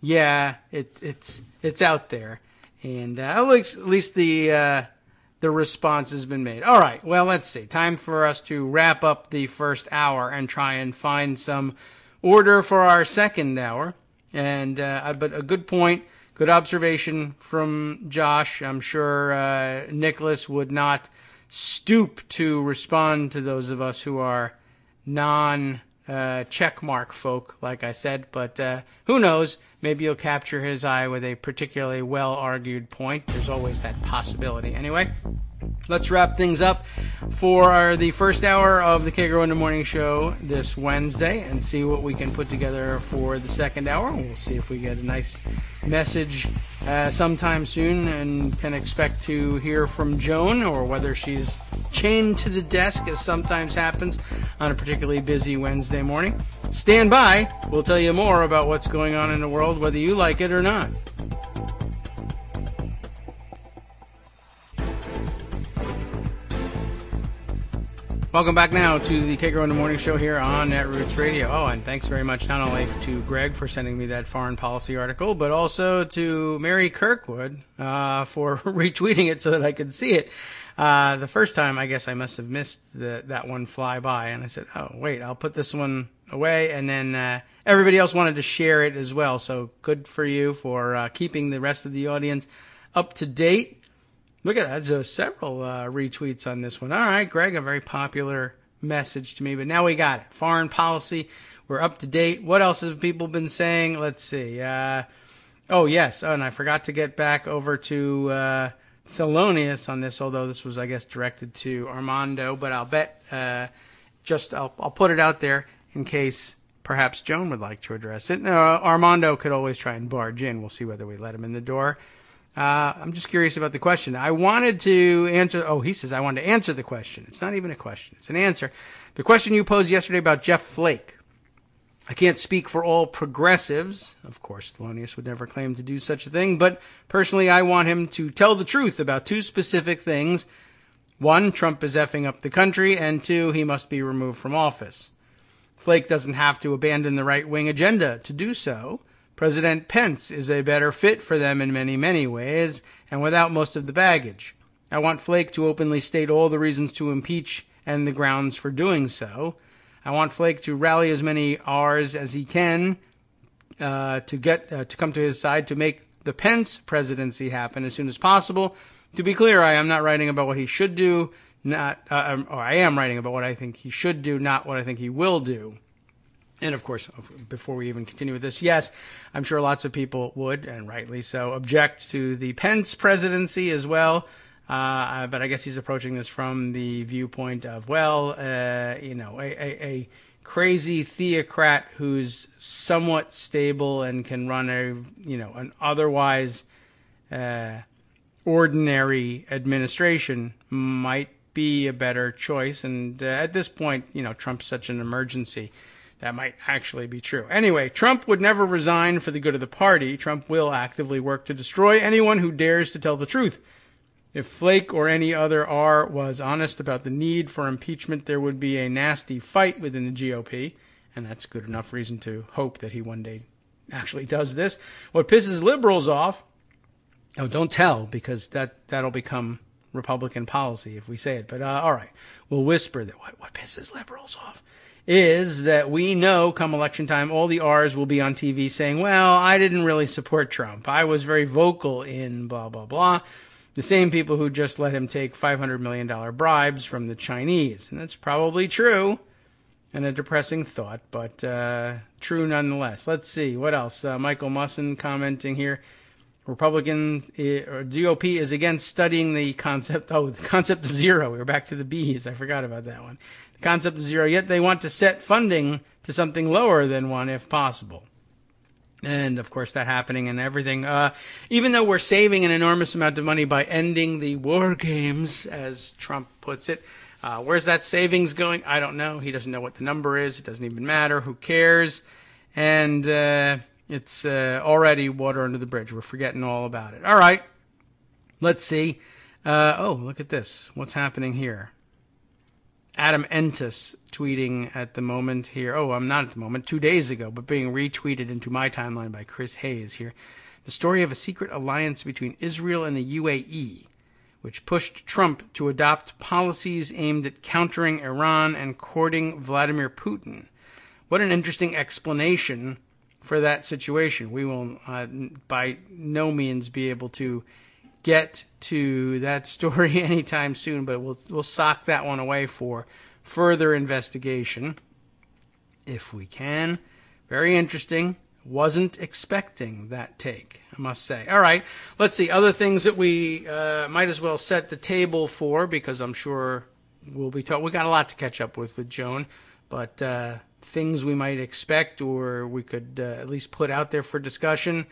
yeah, it's out there. And at least the response has been made. All right, well, let's see. Time for us to wrap up the first hour and try and find some order for our second hour. And but a good point, good observation from Josh. I'm sure Nicholas would not stoop to respond to those of us who are non-checkmark folk, like I said. But who knows? Maybe you'll capture his eye with a particularly well-argued point. There's always that possibility. Anyway, let's wrap things up for the first hour of the Kagro in the Morning Show this Wednesday and see what we can put together for the second hour. We'll see if we get a nice message sometime soon and can expect to hear from Joan, or whether she's chained to the desk, as sometimes happens on a particularly busy Wednesday morning. Stand by. We'll tell you more about what's going on in the world, whether you like it or not. Welcome back now to the Kagro in the Morning Show here on Netroots Radio. Oh, and thanks very much not only to Greg for sending me that foreign policy article, but also to Mary Kirkwood for retweeting it so that I could see it. The first time, I guess I must have missed that one fly by, and I said, oh, wait, I'll put this one away. And then everybody else wanted to share it as well, so good for you for keeping the rest of the audience up to date. Look at that. There's several retweets on this one. All right, Greg, a very popular message to me, but now we got it. Foreign policy. We're up to date. What else have people been saying? Let's see. Oh, yes. Oh, and I forgot to get back over to Thelonious on this, although this was, I guess, directed to Armando, but I'll bet I'll put it out there in case perhaps Joan would like to address it. No, Armando could always try and barge in. We'll see whether we let him in the door. I'm just curious about the question. I wanted to answer. Oh, he says I wanted to answer the question. It's not even a question. It's an answer. The question you posed yesterday about Jeff Flake. I can't speak for all progressives. Of course, Thelonious would never claim to do such a thing. But personally, I want him to tell the truth about two specific things. One, Trump is effing up the country. And two, he must be removed from office. Flake doesn't have to abandon the right-wing agenda to do so. President Pence is a better fit for them in many, many ways, and without most of the baggage. I want Flake to openly state all the reasons to impeach and the grounds for doing so. I want Flake to rally as many R's as he can to come to his side to make the Pence presidency happen as soon as possible. To be clear, I am not writing about what he should do, or I am writing about what I think he should do, not what I think he will do. And, of course, before we even continue with this, yes, I'm sure lots of people would, and rightly so, object to the Pence presidency as well. But I guess he's approaching this from the viewpoint of, well, a crazy theocrat who's somewhat stable and can run an otherwise ordinary administration might be a better choice. And at this point, Trump's such an emergency. That might actually be true. Anyway, Trump would never resign for the good of the party. Trump will actively work to destroy anyone who dares to tell the truth. If Flake or any other R was honest about the need for impeachment, there would be a nasty fight within the GOP, and that's good enough reason to hope that he one day actually does this. What pisses liberals off, don't tell, because that'll become Republican policy if we say it. But all right, we'll whisper that what pisses liberals off is that we know come election time, all the R's will be on TV saying, well, I didn't really support Trump. I was very vocal in blah, blah, blah. The same people who just let him take $500 million bribes from the Chinese. And that's probably true and a depressing thought, but true nonetheless. Let's see. What else? Michael Musson commenting here. Republicans or GOP is again studying the concept of zero. We're back to the B's. I forgot about that one. The concept of zero, yet they want to set funding to something lower than one if possible. And, of course, that happening and everything. Even though we're saving an enormous amount of money by ending the war games, as Trump puts it, where's that savings going? I don't know. He doesn't know what the number is. It doesn't even matter. Who cares? And it's already water under the bridge. We're forgetting all about it. All right. Let's see. Look at this. What's happening here? Adam Entus tweeting at the moment here. Oh, I'm not at the moment. 2 days ago, but being retweeted into my timeline by Chris Hayes here. The story of a secret alliance between Israel and the UAE, which pushed Trump to adopt policies aimed at countering Iran and courting Vladimir Putin. What an interesting explanation for that situation. We will by no means be able to get to that story anytime soon, but we'll sock that one away for further investigation if we can. Very interesting. Wasn't expecting that take, I must say. All right, let's see. Other things that we might as well set the table for, because I'm sure we'll be we got a lot to catch up with Joan, but things we might expect or we could at least put out there for discussion.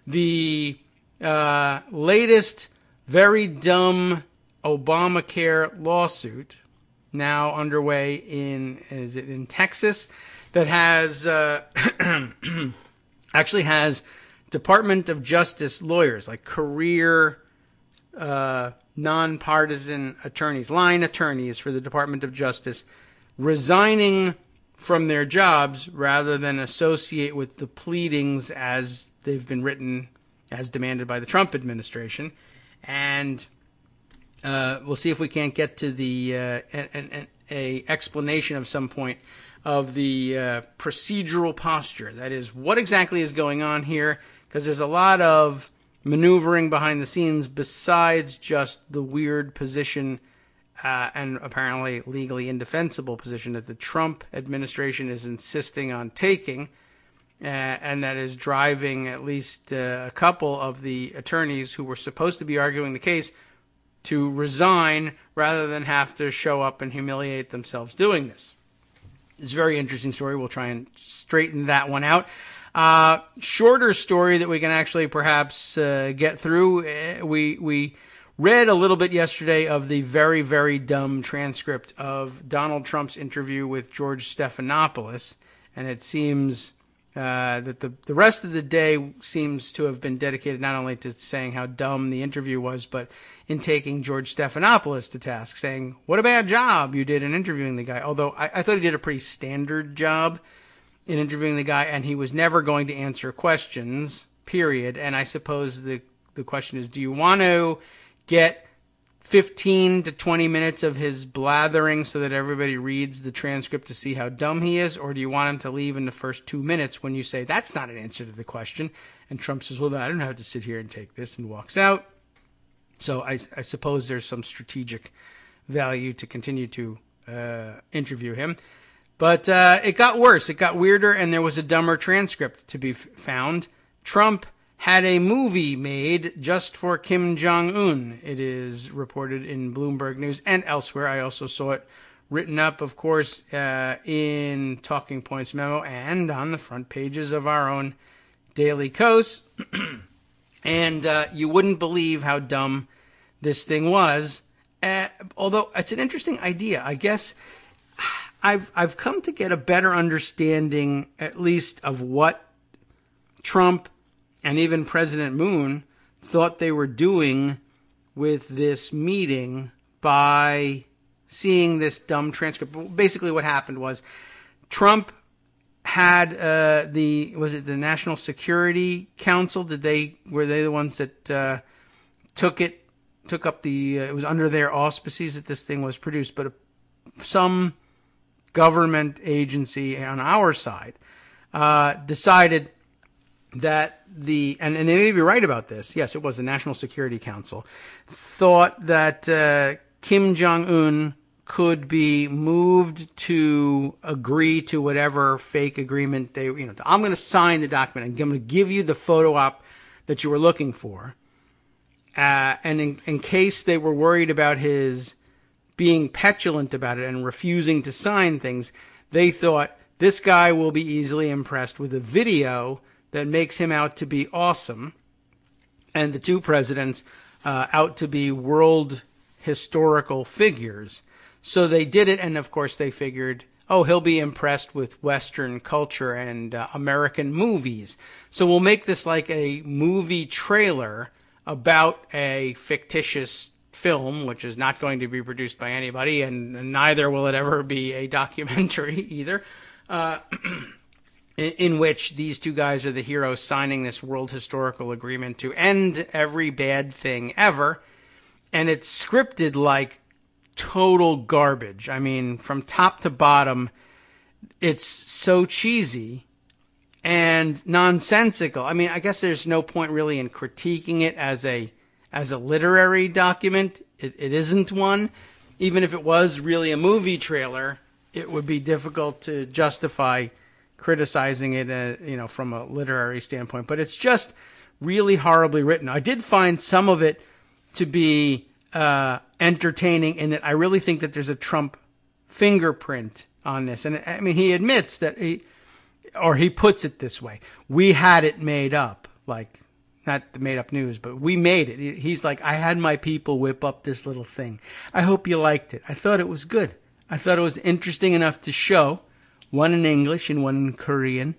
The latest very dumb Obamacare lawsuit now underway in Texas that has actually has Department of Justice lawyers, like career nonpartisan attorneys, line attorneys for the Department of Justice, resigning from their jobs rather than associate with the pleadings as they've been written, as demanded by the Trump administration. And we'll see if we can't get to the a explanation of some point of the procedural posture. That is, what exactly is going on here? Because there's a lot of maneuvering behind the scenes besides just the weird position and apparently legally indefensible position that the Trump administration is insisting on taking. And that is driving at least a couple of the attorneys who were supposed to be arguing the case to resign rather than have to show up and humiliate themselves doing this. It's a very interesting story. We'll try and straighten that one out. Shorter story that we can actually perhaps get through. We read a little bit yesterday of the very, very dumb transcript of Donald Trump's interview with George Stephanopoulos, and it seems that the rest of the day seems to have been dedicated not only to saying how dumb the interview was, but in taking George Stephanopoulos to task, saying, what a bad job you did in interviewing the guy. Although I thought he did a pretty standard job in interviewing the guy, and he was never going to answer questions, period. And I suppose the question is, do you want to get 15 to 20 minutes of his blathering so that everybody reads the transcript to see how dumb he is? Or do you want him to leave in the first 2 minutes when you say, that's not an answer to the question? And Trump says, well, I don't have to sit here and take this, and walks out. So I suppose there's some strategic value to continue to interview him. But it got worse. It got weirder, and there was a dumber transcript to be found. Trump had a movie made just for Kim Jong-un. It is reported in Bloomberg News and elsewhere. I also saw it written up, of course, in Talking Points memo and on the front pages of our own Daily Kos. And you wouldn't believe how dumb this thing was. Although it's an interesting idea. I guess I've come to get a better understanding, at least, of what Trump and even President Moon thought they were doing with this meeting by seeing this dumb transcript. Basically what happened was Trump had was it the National Security Council? Were they the ones that took up the it was under their auspices that this thing was produced, but some government agency on our side decided that and they may be right about this. Yes, it was the National Security Council thought that Kim Jong-un could be moved to agree to whatever fake agreement I'm going to sign the document. I'm going to give you the photo op that you were looking for. And in case they were worried about his being petulant about it and refusing to sign things, they thought this guy will be easily impressed with a video that makes him out to be awesome, and the two presidents out to be world historical figures. So they did it, and of course they figured, oh, he'll be impressed with Western culture and American movies. So we'll make this like a movie trailer about a fictitious film, which is not going to be produced by anybody, and neither will it ever be a documentary either, in which these two guys are the heroes signing this world historical agreement to end every bad thing ever. And it's scripted like total garbage. I mean, from top to bottom, it's so cheesy and nonsensical. I mean, I guess there's no point really in critiquing it as a literary document. It isn't one. Even if it was really a movie trailer, it would be difficult to justify criticizing it, from a literary standpoint. But it's just really horribly written. I did find some of it to be entertaining in that I really think that there's a Trump fingerprint on this. And I mean, he admits that he puts it this way: we had it made up, like not the made up news, but we made it. He's like, I had my people whip up this little thing. I hope you liked it. I thought it was good. I thought it was interesting enough to show, one in English and one in Korean.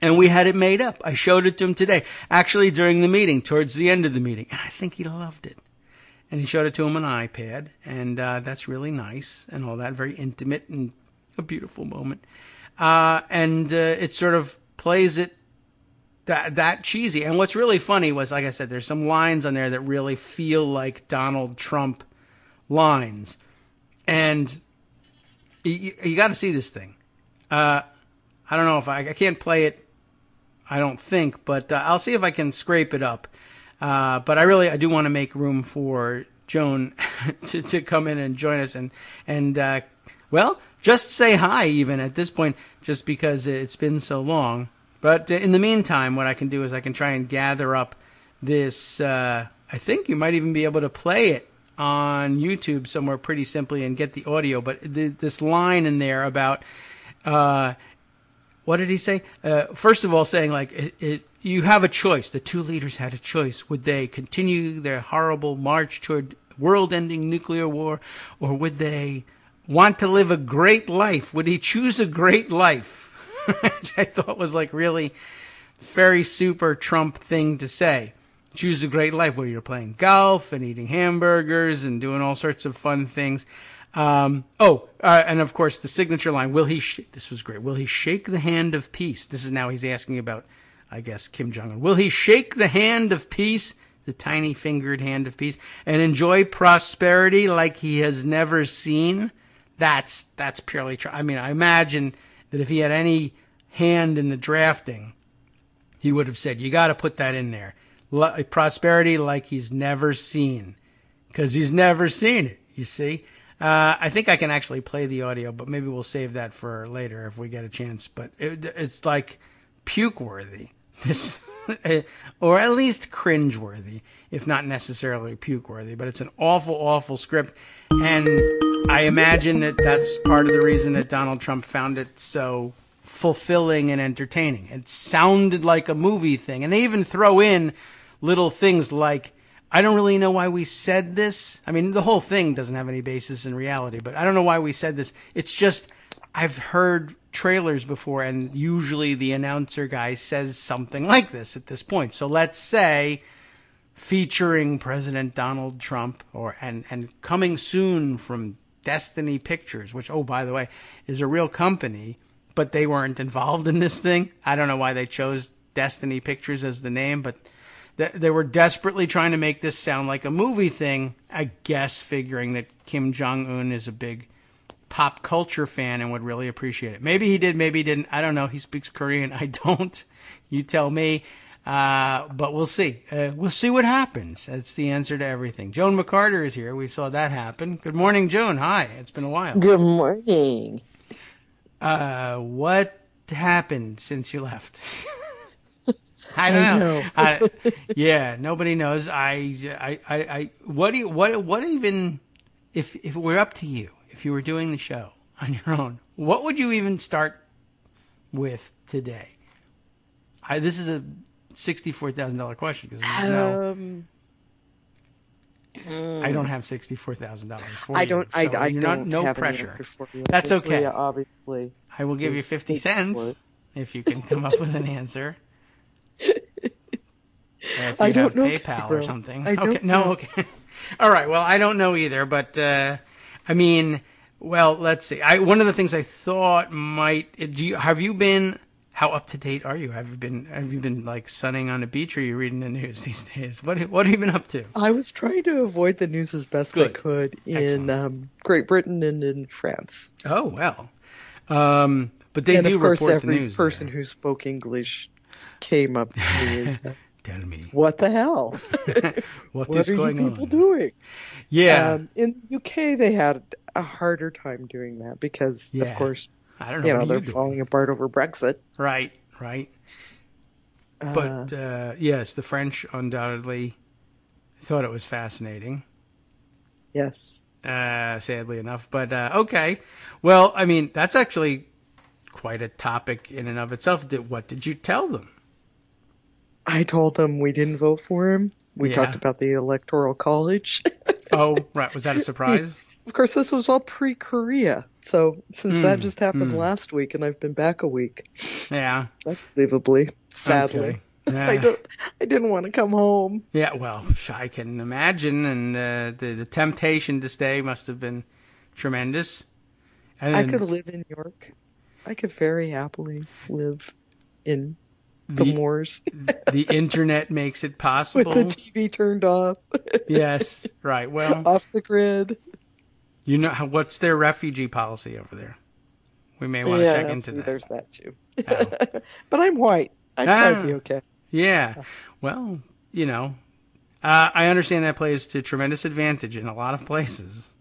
And we had it made up. I showed it to him today, actually during the meeting, towards the end of the meeting. And I think he loved it. And he showed it to him on an iPad. And that's really nice and all that. Very intimate and a beautiful moment. And it sort of plays it that cheesy. And what's really funny was, like I said, there's some lines on there that really feel like Donald Trump lines. And you got to see this thing. I don't know if I can't play it, I don't think, but I'll see if I can scrape it up. But I do want to make room for Joan to come in and join us and just say hi even at this point, just because it's been so long. But in the meantime, what I can do is I can try and gather up this. I think you might even be able to play it on YouTube somewhere pretty simply and get the audio. But this line in there about, what did he say? First of all, saying like, you have a choice. The two leaders had a choice. Would they continue their horrible march toward world-ending nuclear war, or would they want to live a great life? Would he choose a great life? Which I thought was like really very super Trump thing to say. Choose a great life where you're playing golf and eating hamburgers and doing all sorts of fun things. And of course the signature line, this was great. Will he shake the hand of peace? This is now he's asking about, I guess, Kim Jong-un. Will he shake the hand of peace, the tiny fingered hand of peace, and enjoy prosperity like he has never seen? That's purely Trump. I mean, I imagine that if he had any hand in the drafting, he would have said, you got to put that in there. Prosperity like he's never seen, because he's never seen it, you see. I think I can actually play the audio, but maybe we'll save that for later if we get a chance. But it's like puke-worthy, this, or at least cringe-worthy, if not necessarily puke-worthy. But it's an awful, awful script, and I imagine that that's part of the reason that Donald Trump found it so fulfilling and entertaining. It sounded like a movie thing, and they even throw in little things like, I don't really know why we said this. I mean, the whole thing doesn't have any basis in reality, but I don't know why we said this. It's just, I've heard trailers before, and usually the announcer guy says something like this at this point. So let's say, featuring President Donald Trump, and coming soon from Destiny Pictures, which, oh, by the way, is a real company, but they weren't involved in this thing. I don't know why they chose Destiny Pictures as the name, but they were desperately trying to make this sound like a movie thing, I guess, figuring that Kim Jong-un is a big pop culture fan and would really appreciate it. Maybe he did, maybe he didn't. I don't know. He speaks Korean. I don't. You tell me. But we'll see. We'll see what happens. That's the answer to everything. Joan McCarter is here. We saw that happen. Good morning, Joan. Hi. It's been a while. Good morning. What happened since you left? I don't know. Yeah, nobody knows. What even, if it were up to you, if you were doing the show on your own, what would you even start with today? This is a $64,000 question because there's I don't have $64,000 for you. I don't no have pressure. An answer for you. That's okay. Obviously, I will give you 50 cents if you can come up with an answer. If you I don't have know, PayPal or Kagro. something. I don't okay. No. know. Okay. All right. Well, I don't know either, but I mean, well, let's see. One of the things I thought might. Have you been? How up to date are you? Have you been like sunning on the beach, or are you reading the news these days? What have you been up to? I was trying to avoid the news as best I could in Great Britain and in France. Oh well, but they do report the news. Every person who spoke English came up to me and said, "Tell me, what the hell? what are going you people on? doing?" Yeah, in the UK they had a harder time doing that because, of course, I don't know. They're falling apart over Brexit. Right. But yes, the French undoubtedly thought it was fascinating. Yes. Sadly enough. But okay. Well, I mean, that's actually quite a topic in and of itself. What did you tell them? I told them we didn't vote for him. We talked about the Electoral College. Oh, right. Was that a surprise? Of course, this was all pre-Korea. So since that just happened last week and I've been back a week. Yeah. Unbelievably. Sadly. Okay. I didn't want to come home. Yeah, well, I can imagine. And the temptation to stay must have been tremendous. And I could live in New York. I could very happily live in the moors. The internet makes it possible. With the TV turned off. Yes, right. Well, off the grid. You know what's their refugee policy over there? We may want to check into that. There's that too. Oh. But I'm white. I'd be okay. Yeah. Well, I understand that plays to tremendous advantage in a lot of places.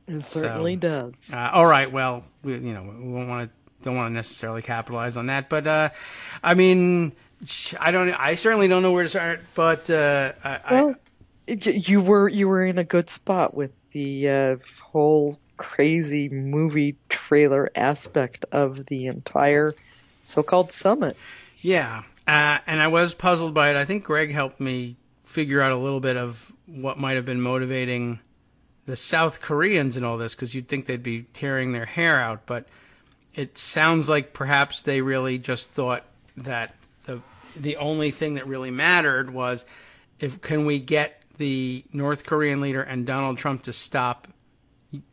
It certainly does. All right. Well, we don't want to necessarily capitalize on that, but I mean, I certainly don't know where to start. But you were in a good spot with the whole crazy movie trailer aspect of the entire so-called summit. Yeah, and I was puzzled by it. I think Greg helped me figure out a little bit of what might have been motivating the South Koreans in all this, because you'd think they'd be tearing their hair out, but it sounds like perhaps they really just thought that the only thing that really mattered was can we get the North Korean leader and Donald Trump to stop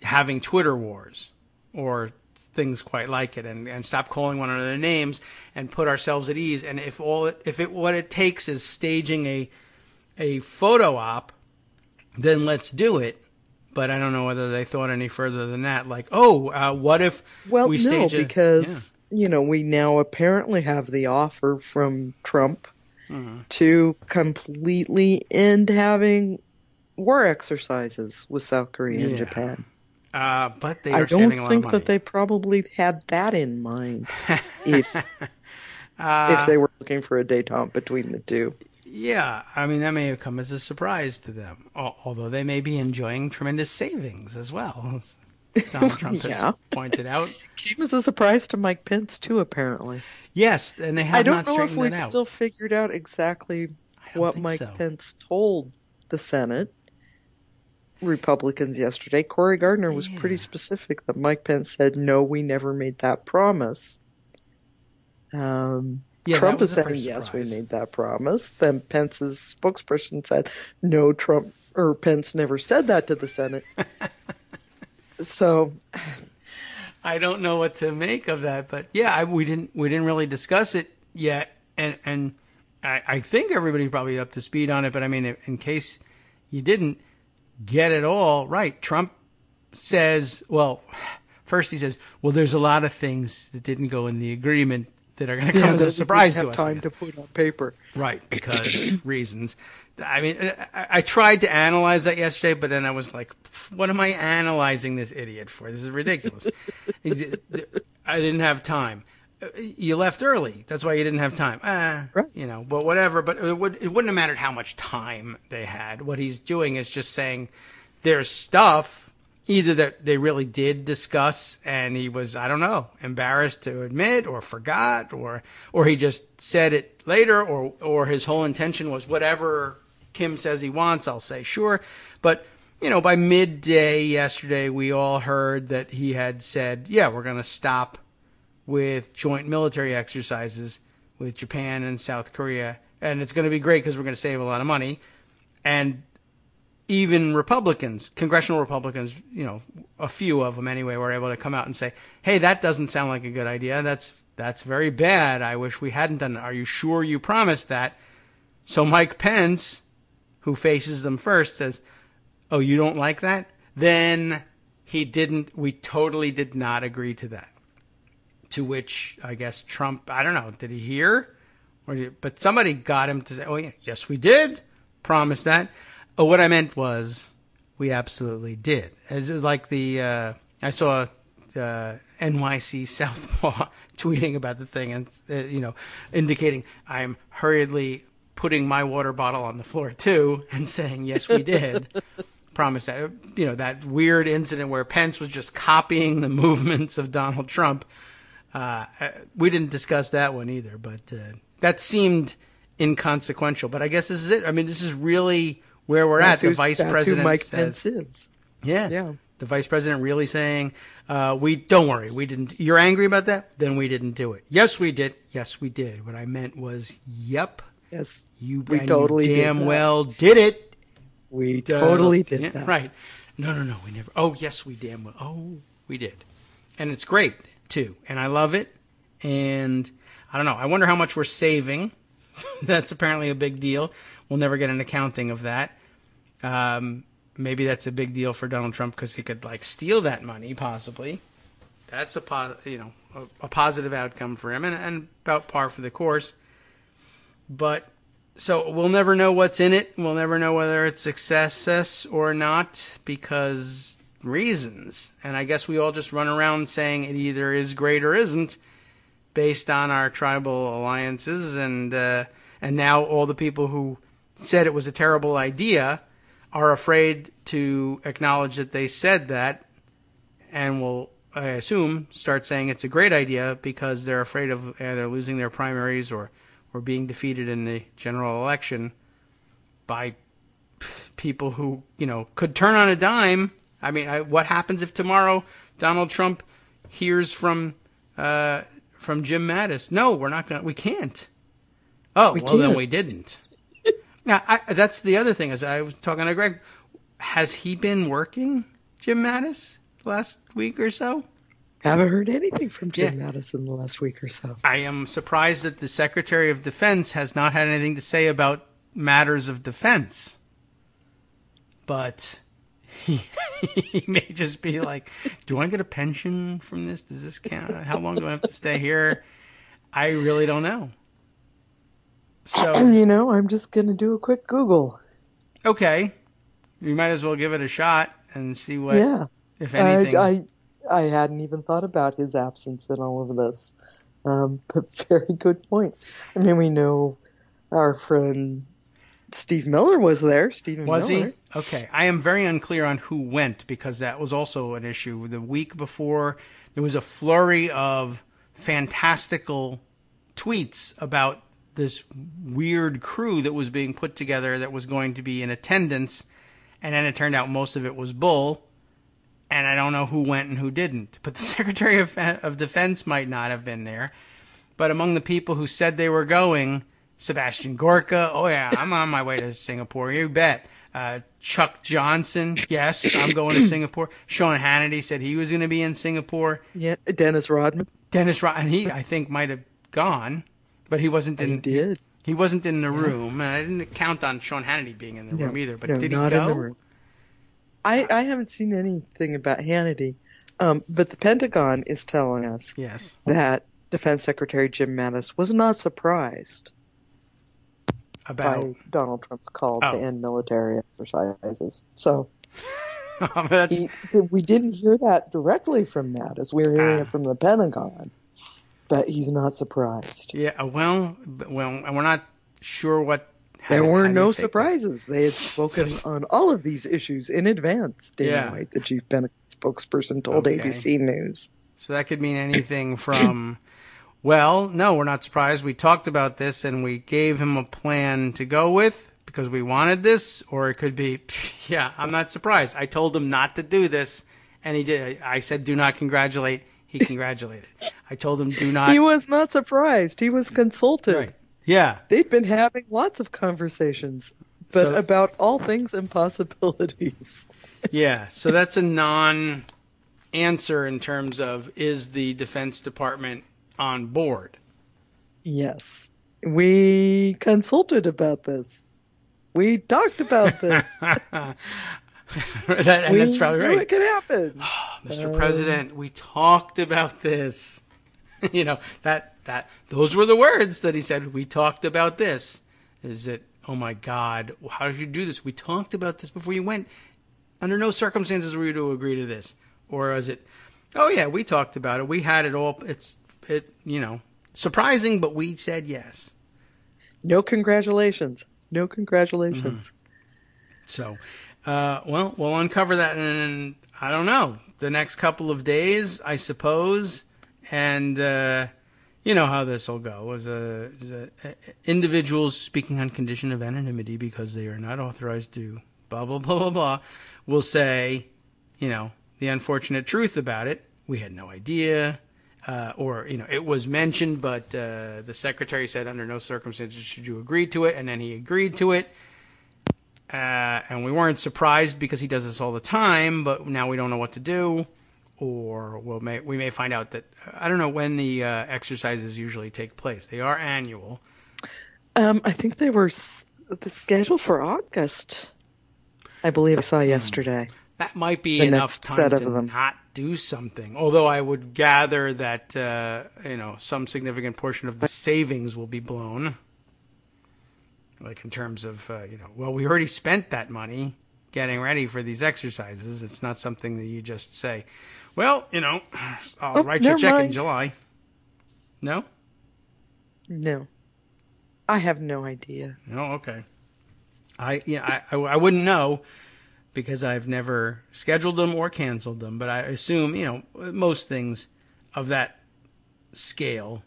having Twitter wars or things quite like it, and stop calling one another names and put ourselves at ease. And what it takes is staging a photo op, then let's do it. But I don't know whether they thought any further than that. Like, what if we stage because we now apparently have the offer from Trump to completely end having war exercises with South Korea and Japan. But they are saving a lot of money. I don't think that they probably had that in mind if they were looking for a détente between the two. Yeah, I mean, that may have come as a surprise to them, although they may be enjoying tremendous savings as well, as Donald Trump has pointed out. Came as a surprise to Mike Pence, too, apparently. Yes, and they have not straightened it out. I don't know if we've still figured out exactly what Mike Pence told the Senate Republicans yesterday. Cory Gardner was pretty specific that Mike Pence said, no, we never made that promise. Trump is saying, yes, we made that promise. Then Pence's spokesperson said, no, Pence never said that to the Senate. So I don't know what to make of that, but yeah, we didn't really discuss it yet, and I think everybody's probably up to speed on it. But I mean, in case you didn't get it all right, Trump says, well, First he says, well, there's a lot of things that didn't go in the agreement that are going to come as a surprise to us. Time to put on paper. Right, because reasons. I mean, I tried to analyze that yesterday, but then I was like, what am I analyzing this idiot for? This is ridiculous. I didn't have time. You left early. That's why you didn't have time. Right. You know, but whatever. But it wouldn't have mattered how much time they had. What he's doing is just saying there's stuff either that they really did discuss and he was, I don't know, embarrassed to admit or forgot or he just said it later or his whole intention was whatever Kim says he wants, I'll say sure. But, you know, by midday yesterday, we all heard that he had said, yeah, we're going to stop with joint military exercises with Japan and South Korea. And it's going to be great because we're going to save a lot of money. And even Republicans, congressional Republicans, you know, a few of them anyway, were able to come out and say, hey, that doesn't sound like a good idea. That's very bad. I wish we hadn't done it. Are you sure you promised that? So Mike Pence, who faces them first, says, oh, you don't like that? Then we totally did not agree to that. To which, I guess, Trump, I don't know, did he hear? But somebody got him to say, oh, yeah, yes, we did promise that. Oh, what I meant was we absolutely did. As it was like I saw NYC Southpaw tweeting about the thing and, indicating I'm hurriedly putting my water bottle on the floor too and saying, yes, we did. Promise that. You know, that weird incident where Pence was just copying the movements of Donald Trump. We didn't discuss that one either, but that seemed inconsequential. But I guess this is it. I mean, this is really where we're at. The vice president who Mike says, Pence is. Yeah. The vice president really saying, don't worry, we didn't. You're angry about that? Then we didn't do it. Yes, we did. Yes, we did. What I meant was, yep. Yes, you totally damn did well did it. We totally did yeah, that. Right. No, we never. Oh, yes, we damn well. Oh, we did. And it's great, too. And I love it. And I don't know. I wonder how much we're saving. That's apparently a big deal. We'll never get an accounting of that. Maybe that's a big deal for Donald Trump because he could steal that money possibly. That's a positive outcome for him and about par for the course. But so we'll never know what's in it. We'll never know whether it's success or not because reasons. And I guess we all just run around saying it either is great or isn't based on our tribal alliances. And now all the people who said it was a terrible idea are afraid to acknowledge that they said that and will, I assume, start saying it's a great idea because they're afraid of either losing their primaries or being defeated in the general election by people who, could turn on a dime. I mean, what happens if tomorrow Donald Trump hears from Jim Mattis? No, we can't. Oh, then we didn't. Now, that's the other thing. As I was talking to Greg, has he been working, Jim Mattis, last week or so? Haven't heard anything from Jim Mattis in the last week or so. I am surprised that the Secretary of Defense has not had anything to say about matters of defense. But he may just be like, do I get a pension from this? Does this count? How long do I have to stay here? I really don't know. So I'm just going to do a quick Google. Okay. You might as well give it a shot and see what, if anything. I hadn't even thought about his absence in all of this. But very good point. I mean, we know our friend Steve Miller was there. Was he? Okay. I am very unclear on who went because that was also an issue. The week before, there was a flurry of fantastical tweets about this weird crew that was being put together that was going to be in attendance, and then it turned out most of it was bull, and I don't know who went and who didn't. But the Secretary of Defense might not have been there. But among the people who said they were going, Sebastian Gorka, oh yeah, I'm on my way to Singapore, you bet. Chuck Johnson, yes, I'm going to Singapore. Sean Hannity said he was going to be in Singapore. Yeah, Dennis Rodman, and he, I think, might have gone. But he wasn't in. He did. He wasn't in the room. I didn't count on Sean Hannity being in the room either. But did he go? In the room. I haven't seen anything about Hannity. But the Pentagon is telling us Yes. that Defense Secretary Jim Mattis was not surprised About by Donald Trump's call to end military exercises. So we didn't hear that directly from Mattis. We were hearing it from the Pentagon. But he's not surprised. Yeah, well, and we're not sure what. There were no surprises. They had spoken on all of these issues in advance. Dana White, the chief Pentagon spokesperson, told ABC News. So that could mean anything from, well, no, we're not surprised. We talked about this and we gave him a plan to go with because we wanted this. Or it could be, yeah, I'm not surprised. I told him not to do this, and he did. I said, do not congratulate. He congratulated. I told him do not. He was not surprised. He was consulted. Right. Yeah. They've been having lots of conversations, but about all things and possibilities. Yeah. So that's a non-answer in terms of, is the Defense Department on board? Yes. We consulted about this. We talked about this. That's probably right. It could happen. Oh, Mr. President, we talked about this. You know, those were the words that he said. We talked about this. Is it, oh my God, how did you do this? We talked about this before you went. Under no circumstances were you to agree to this. Or is it, oh yeah, we talked about it. We had it all. Surprising, but we said yes. No congratulations. No congratulations. Mm-hmm. So, well, we'll uncover that in, I don't know, the next couple of days, I suppose. And you know how this will go. As individuals speaking on condition of anonymity because they are not authorized to blah, blah, blah, blah, blah, will say, you know, the unfortunate truth about it. We had no idea. Or, you know, it was mentioned, but the secretary said under no circumstances should you agree to it. And then he agreed to it. And we weren't surprised because he does this all the time, but now we don't know what to do. Or we may find out that, I don't know when the exercises usually take place. They are annual. I think they were scheduled for August. I believe I saw yesterday. That might be enough time to not do something. Although I would gather that, some significant portion of the savings will be blown. Like in terms of, we already spent that money getting ready for these exercises. It's not something that you just say, well, I'll write you a check in July. No? No. I have no idea. Oh, okay. I wouldn't know because I've never scheduled them or canceled them, but I assume, most things of that scale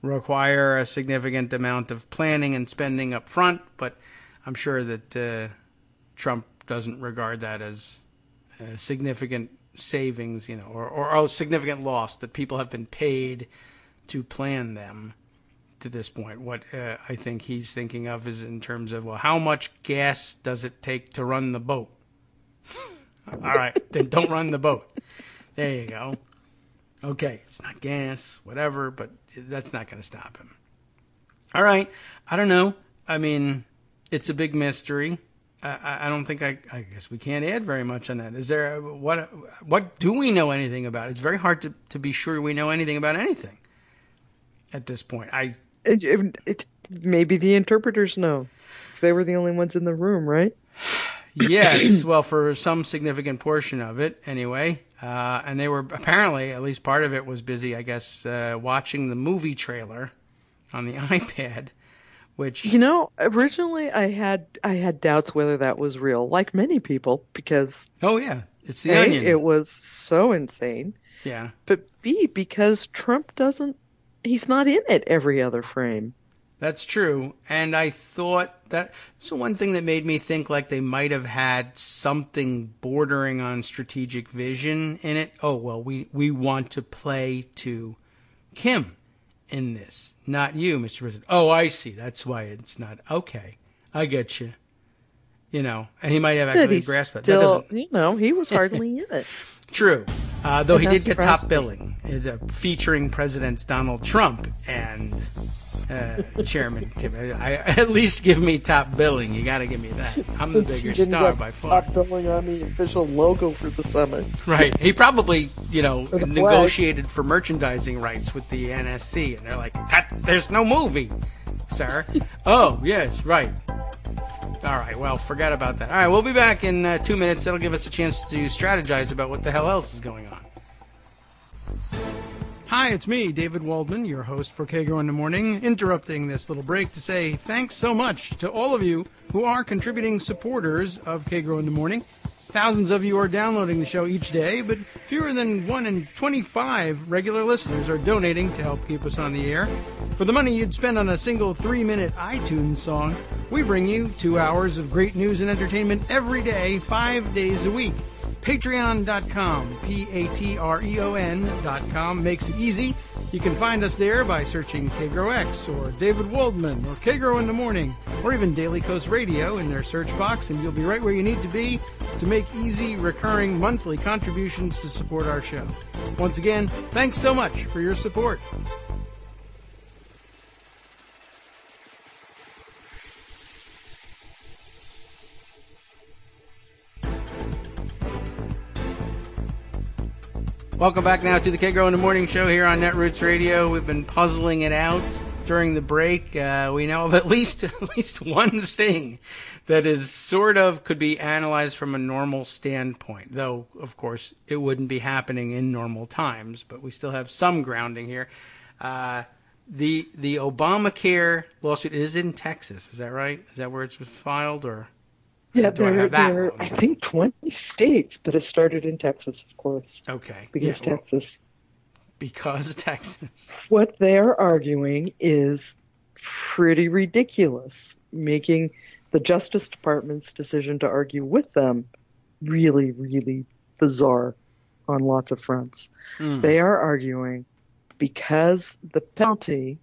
require a significant amount of planning and spending up front, but I'm sure that Trump doesn't regard that as significant savings, or a significant loss that people have been paid to plan them to this point. What I think he's thinking of is in terms of, well, how much gas does it take to run the boat? All right, then don't run the boat. There you go. Okay, it's not gas, whatever, but that's not going to stop him. All right, I don't know. I mean, it's a big mystery. I don't think I guess we can't add very much on that. Is there what do we know anything about? It's very hard to be sure we know anything about anything at this point. Maybe the interpreters know. They were the only ones in the room, right? Yes, well, for some significant portion of it, anyway. And they were apparently, at least part of it was busy, I guess, watching the movie trailer on the iPad. Which, originally I had doubts whether that was real, like many people, because oh yeah, it's the Onion. It was so insane. Yeah. But B, because Trump he's not in it every other frame. That's true. And I thought so one thing that made me think like they might have had something bordering on strategic vision in it. Oh, well, we want to play to Kim in this, not you, Mr. President. Oh, I see. That's why it's not. Okay. I get you. And he might have actually grasped it. Still, he was hardly in it. True. Though he did get top billing, featuring Presidents Donald Trump and Chairman Kim. At least give me top billing. You got to give me that. I'm the bigger star by far. Top billing on the official logo for the summit. Right. He probably, negotiated for merchandising rights with the NSC, and they're like, there's no movie, sir. Oh, yes, right. All right, well, forget about that. All right, we'll be back in 2 minutes. That'll give us a chance to strategize about what the hell else is going on. Hi, it's me, David Waldman, your host for Kagro in the Morning, interrupting this little break to say thanks so much to all of you who are contributing supporters of Kagro in the Morning. Thousands of you are downloading the show each day, but fewer than 1 in 25 regular listeners are donating to help keep us on the air. For the money you'd spend on a single 3-minute iTunes song, we bring you 2 hours of great news and entertainment every day, 5 days a week. Patreon.com, Patreon.com makes it easy. You can find us there by searching Kagro X or David Waldman or Kagro in the Morning or even Daily Coast Radio in their search box, and you'll be right where you need to be to make easy, recurring monthly contributions to support our show. Once again, thanks so much for your support. Welcome back now to the Kagro in the Morning Show here on Netroots Radio. We've been puzzling it out during the break. We know of at least one thing that is sort of could be analyzed from a normal standpoint, though, of course, it wouldn't be happening in normal times, but we still have some grounding here. The Obamacare lawsuit is in Texas. Is that right? Is that where it was filed, or? Yeah, there are, I think, 20 states, but it started in Texas, of course. Okay. Because Texas. Because Texas. What they're arguing is pretty ridiculous, making the Justice Department's decision to argue with them really, really bizarre on lots of fronts. They are arguing because the penalty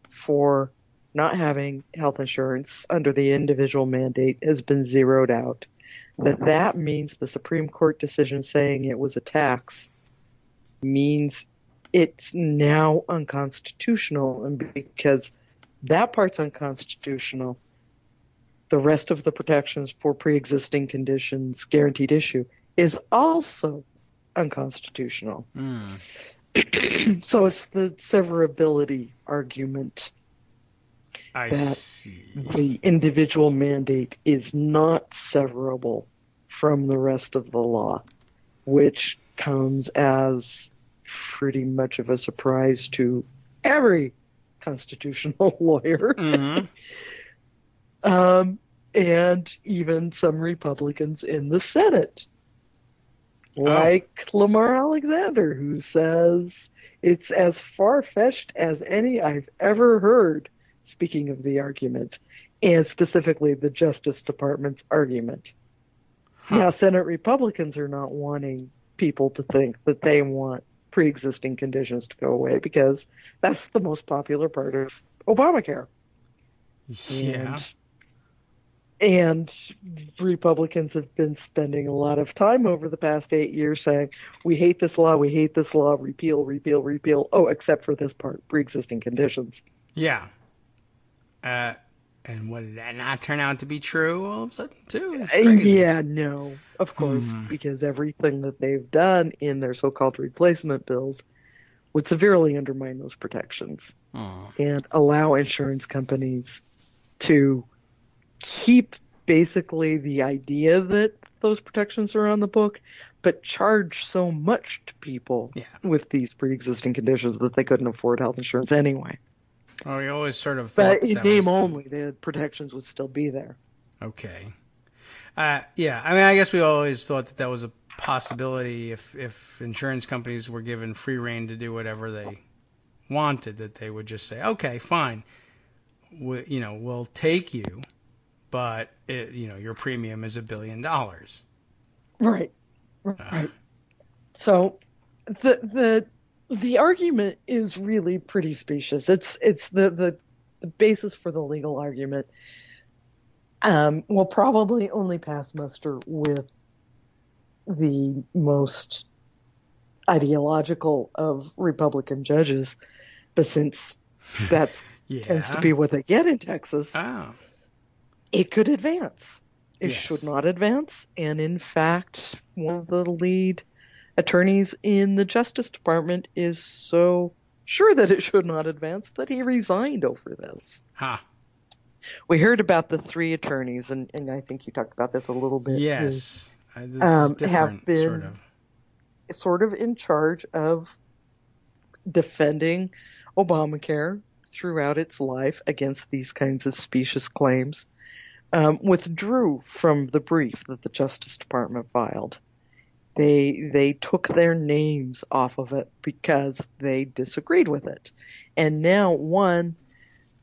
for not having health insurance under the individual mandate has been zeroed out, that means the Supreme Court decision saying it was a tax means it's now unconstitutional, and because that part's unconstitutional, the rest of the protections for pre-existing conditions guaranteed issue is also unconstitutional. So it's the severability argument. I that see. The individual mandate is not severable from the rest of the law, which comes as pretty much of a surprise to every constitutional lawyer. And even some Republicans in the Senate, like Lamar Alexander, who says it's as far-fetched as any I've ever heard. Speaking of the argument, and specifically the Justice Department's argument. Now, Senate Republicans are not wanting people to think that they want pre-existing conditions to go away, because that's the most popular part of Obamacare. Yeah. And Republicans have been spending a lot of time over the past 8 years saying, we hate this law, repeal, repeal, repeal. Oh, except for this part, pre-existing conditions. Yeah. And what did that not turn out to be true all of a sudden, too? It's crazy. Yeah, no, of course, because everything that they've done in their so-called replacement bills would severely undermine those protections and allow insurance companies to keep basically the idea that those protections are on the book, but charge so much to people with these pre-existing conditions that they couldn't afford health insurance anyway. Oh, we always sort of thought but in name only, the protections would still be there. Okay. Yeah, I mean, I guess we always thought that was a possibility if insurance companies were given free rein to do whatever they wanted, that they would just say, okay, fine, we'll take you, but your premium is $1 billion. Right. So the argument is really pretty specious. It's the basis for the legal argument will probably only pass muster with the most ideological of Republican judges, but since that's tends to be what they get in Texas, it could advance. It should not advance. And in fact, one of the lead attorneys in the Justice Department is so sure that it should not advance that he resigned over this. We heard about the 3 attorneys, and I think you talked about this a little bit. Yes. Have been sort of in charge of defending Obamacare throughout its life against these kinds of specious claims, withdrew from the brief that the Justice Department filed. They took their names off of it because they disagreed with it. And now one,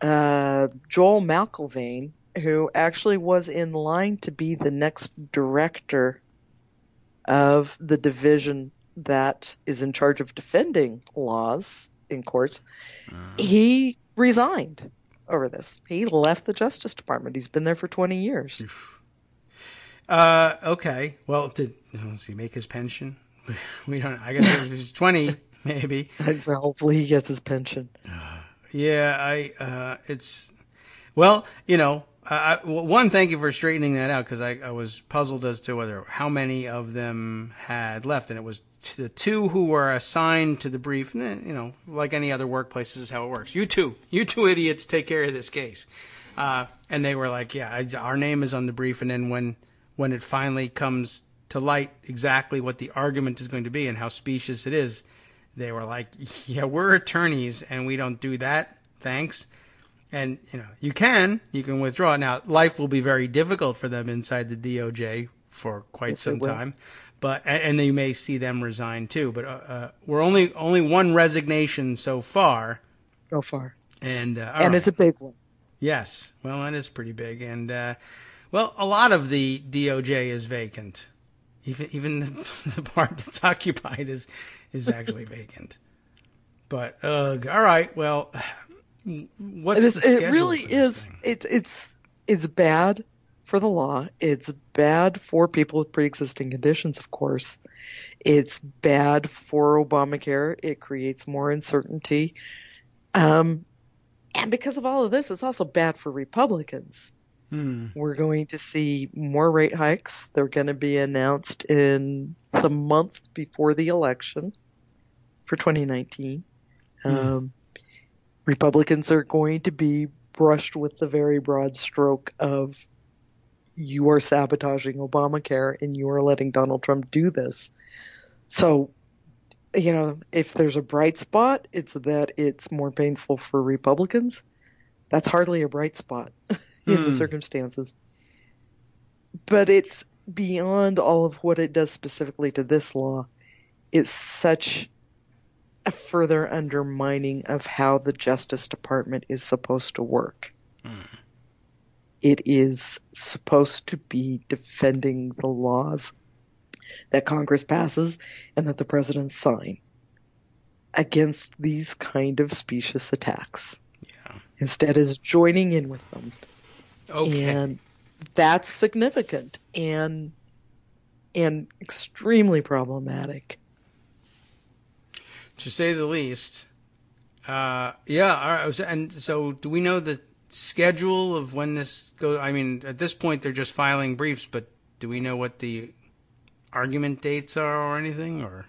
Joel McIlvaine, who actually was in line to be the next director of the division that is in charge of defending laws in courts, he resigned over this. He left the Justice Department. He's been there for 20 years. Okay. Well, does he make his pension? We don't. I guess if he's 20, maybe. Hopefully, he gets his pension. It's well, one. Thank you for straightening that out because I was puzzled as to how many of them had left, and it was the 2 who were assigned to the brief. Like any other workplace, this is how it works. You two idiots, take care of this case. And they were like, our name is on the brief, and then when it finally comes to light exactly what the argument is going to be and how specious it is, they were like, we're attorneys and we don't do that. Thanks. And, you can withdraw. Now, life will be very difficult for them inside the DOJ for quite some time. And you may see them resign too. But we're only one resignation so far. And it's a big one. Yes. Well, that is pretty big. And, a lot of the DOJ is vacant. Even the part that's occupied is actually vacant. But, all right. Well, what's the schedule? It really is. It's bad for the law. It's bad for people with pre-existing conditions, of course. It's bad for Obamacare. It creates more uncertainty. And because of all of this, it's also bad for Republicans. We're going to see more rate hikes. They're going to be announced in the month before the election for 2019. Republicans are going to be brushed with the very broad stroke of you are sabotaging Obamacare and you are letting Donald Trump do this. So, if there's a bright spot, it's that it's more painful for Republicans. That's hardly a bright spot in the circumstances. But it's beyond all of what it does specifically to this law. It's such a further undermining of how the Justice Department is supposed to work. It is supposed to be defending the laws that Congress passes and that the president sign against these kind of specious attacks. Instead is joining in with them. And that's significant and extremely problematic, to say the least. All right. And so, do we know the schedule of when this goes? I mean, at this point, they're just filing briefs, but do we know what the argument dates are or anything? Or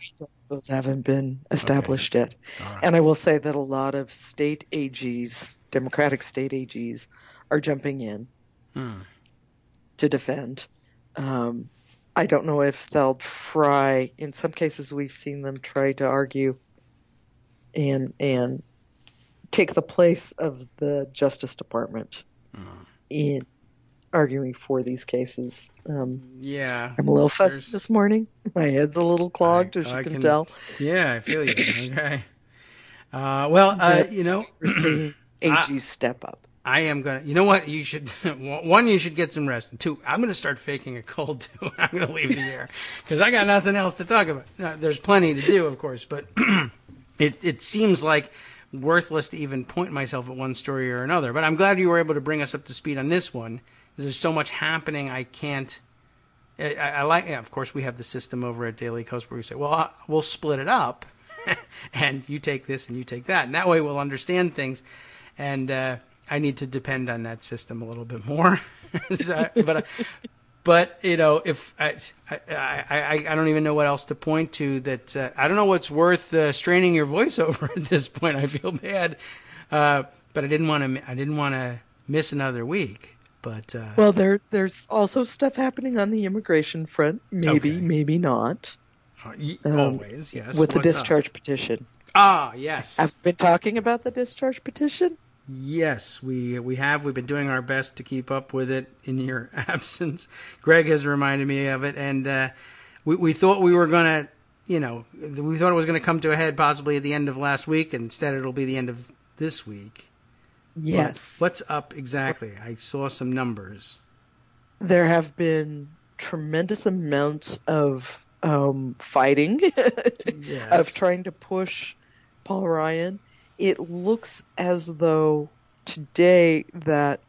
those haven't been established yet. Right. And I will say that a lot of state AGs, Democratic state AGs, are jumping in to defend. I don't know if they'll try. In some cases, we've seen them try to argue and take the place of the Justice Department in arguing for these cases. I'm a little fussy this morning. My head's a little clogged, as you can tell. Yeah, I feel you. Okay. We're seeing AGs step up. I am going to, you know what, you should, one, you should get some rest. And 2, I'm going to start faking a cold too. I'm going to leave the air because I got nothing else to talk about. Now, there's plenty to do, of course, but it seems like worthless to even point myself at one story or another. But I'm glad you were able to bring us up to speed on this one. There's so much happening, I can't I like. Yeah, of course, we have the system over at Daily Coast where we say, well, we'll split it up, and you take this and you take that, and that way we'll understand things. And I need to depend on that system a little bit more. But if I don't even know what else to point to that. I don't know what's worth straining your voice over at this point. I feel bad, but I didn't want to miss another week. But well, there's also stuff happening on the immigration front. Maybe, maybe not. Always, yes. With the discharge petition. Ah, yes. I've been talking about the discharge petition. Yes, we have. We've been doing our best to keep up with it in your absence. Greg has reminded me of it, and we thought we were going to, we thought it was going to come to a head possibly at the end of last week, and instead it'll be the end of this week. Yes. But what's up exactly? I saw some numbers. There have been tremendous amounts of fighting, yes. of trying to push Paul Ryan. It looks as though today that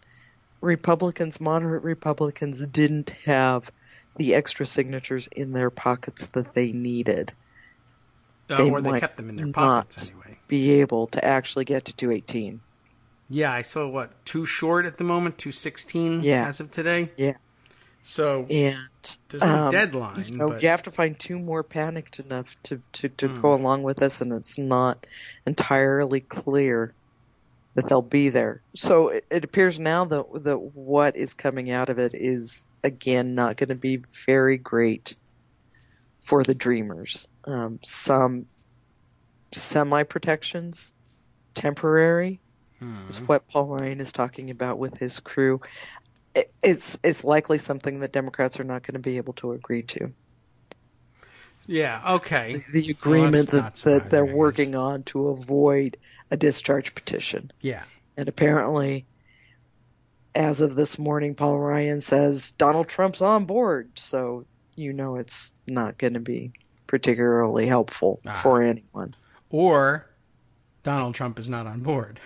moderate Republicans, didn't have the extra signatures in their pockets that they needed. Or they kept them in their pockets anyway. Be able to actually get to 218. Yeah, I saw too short at the moment, 216 as of today. Yeah. So and there's no deadline. You have to find two more panicked enough to go along with us, and it's not entirely clear that they'll be there. So it appears now that what is coming out of it is, again, not going to be very great for the Dreamers. Some semi-protections, temporary, is what Paul Ryan is talking about with his crew. It's likely something that Democrats are not going to be able to agree to. Yeah, okay. The agreement that they're working on to avoid a discharge petition. Yeah. And apparently, as of this morning, Paul Ryan says Donald Trump's on board. So, it's not going to be particularly helpful for anyone. Or Donald Trump is not on board.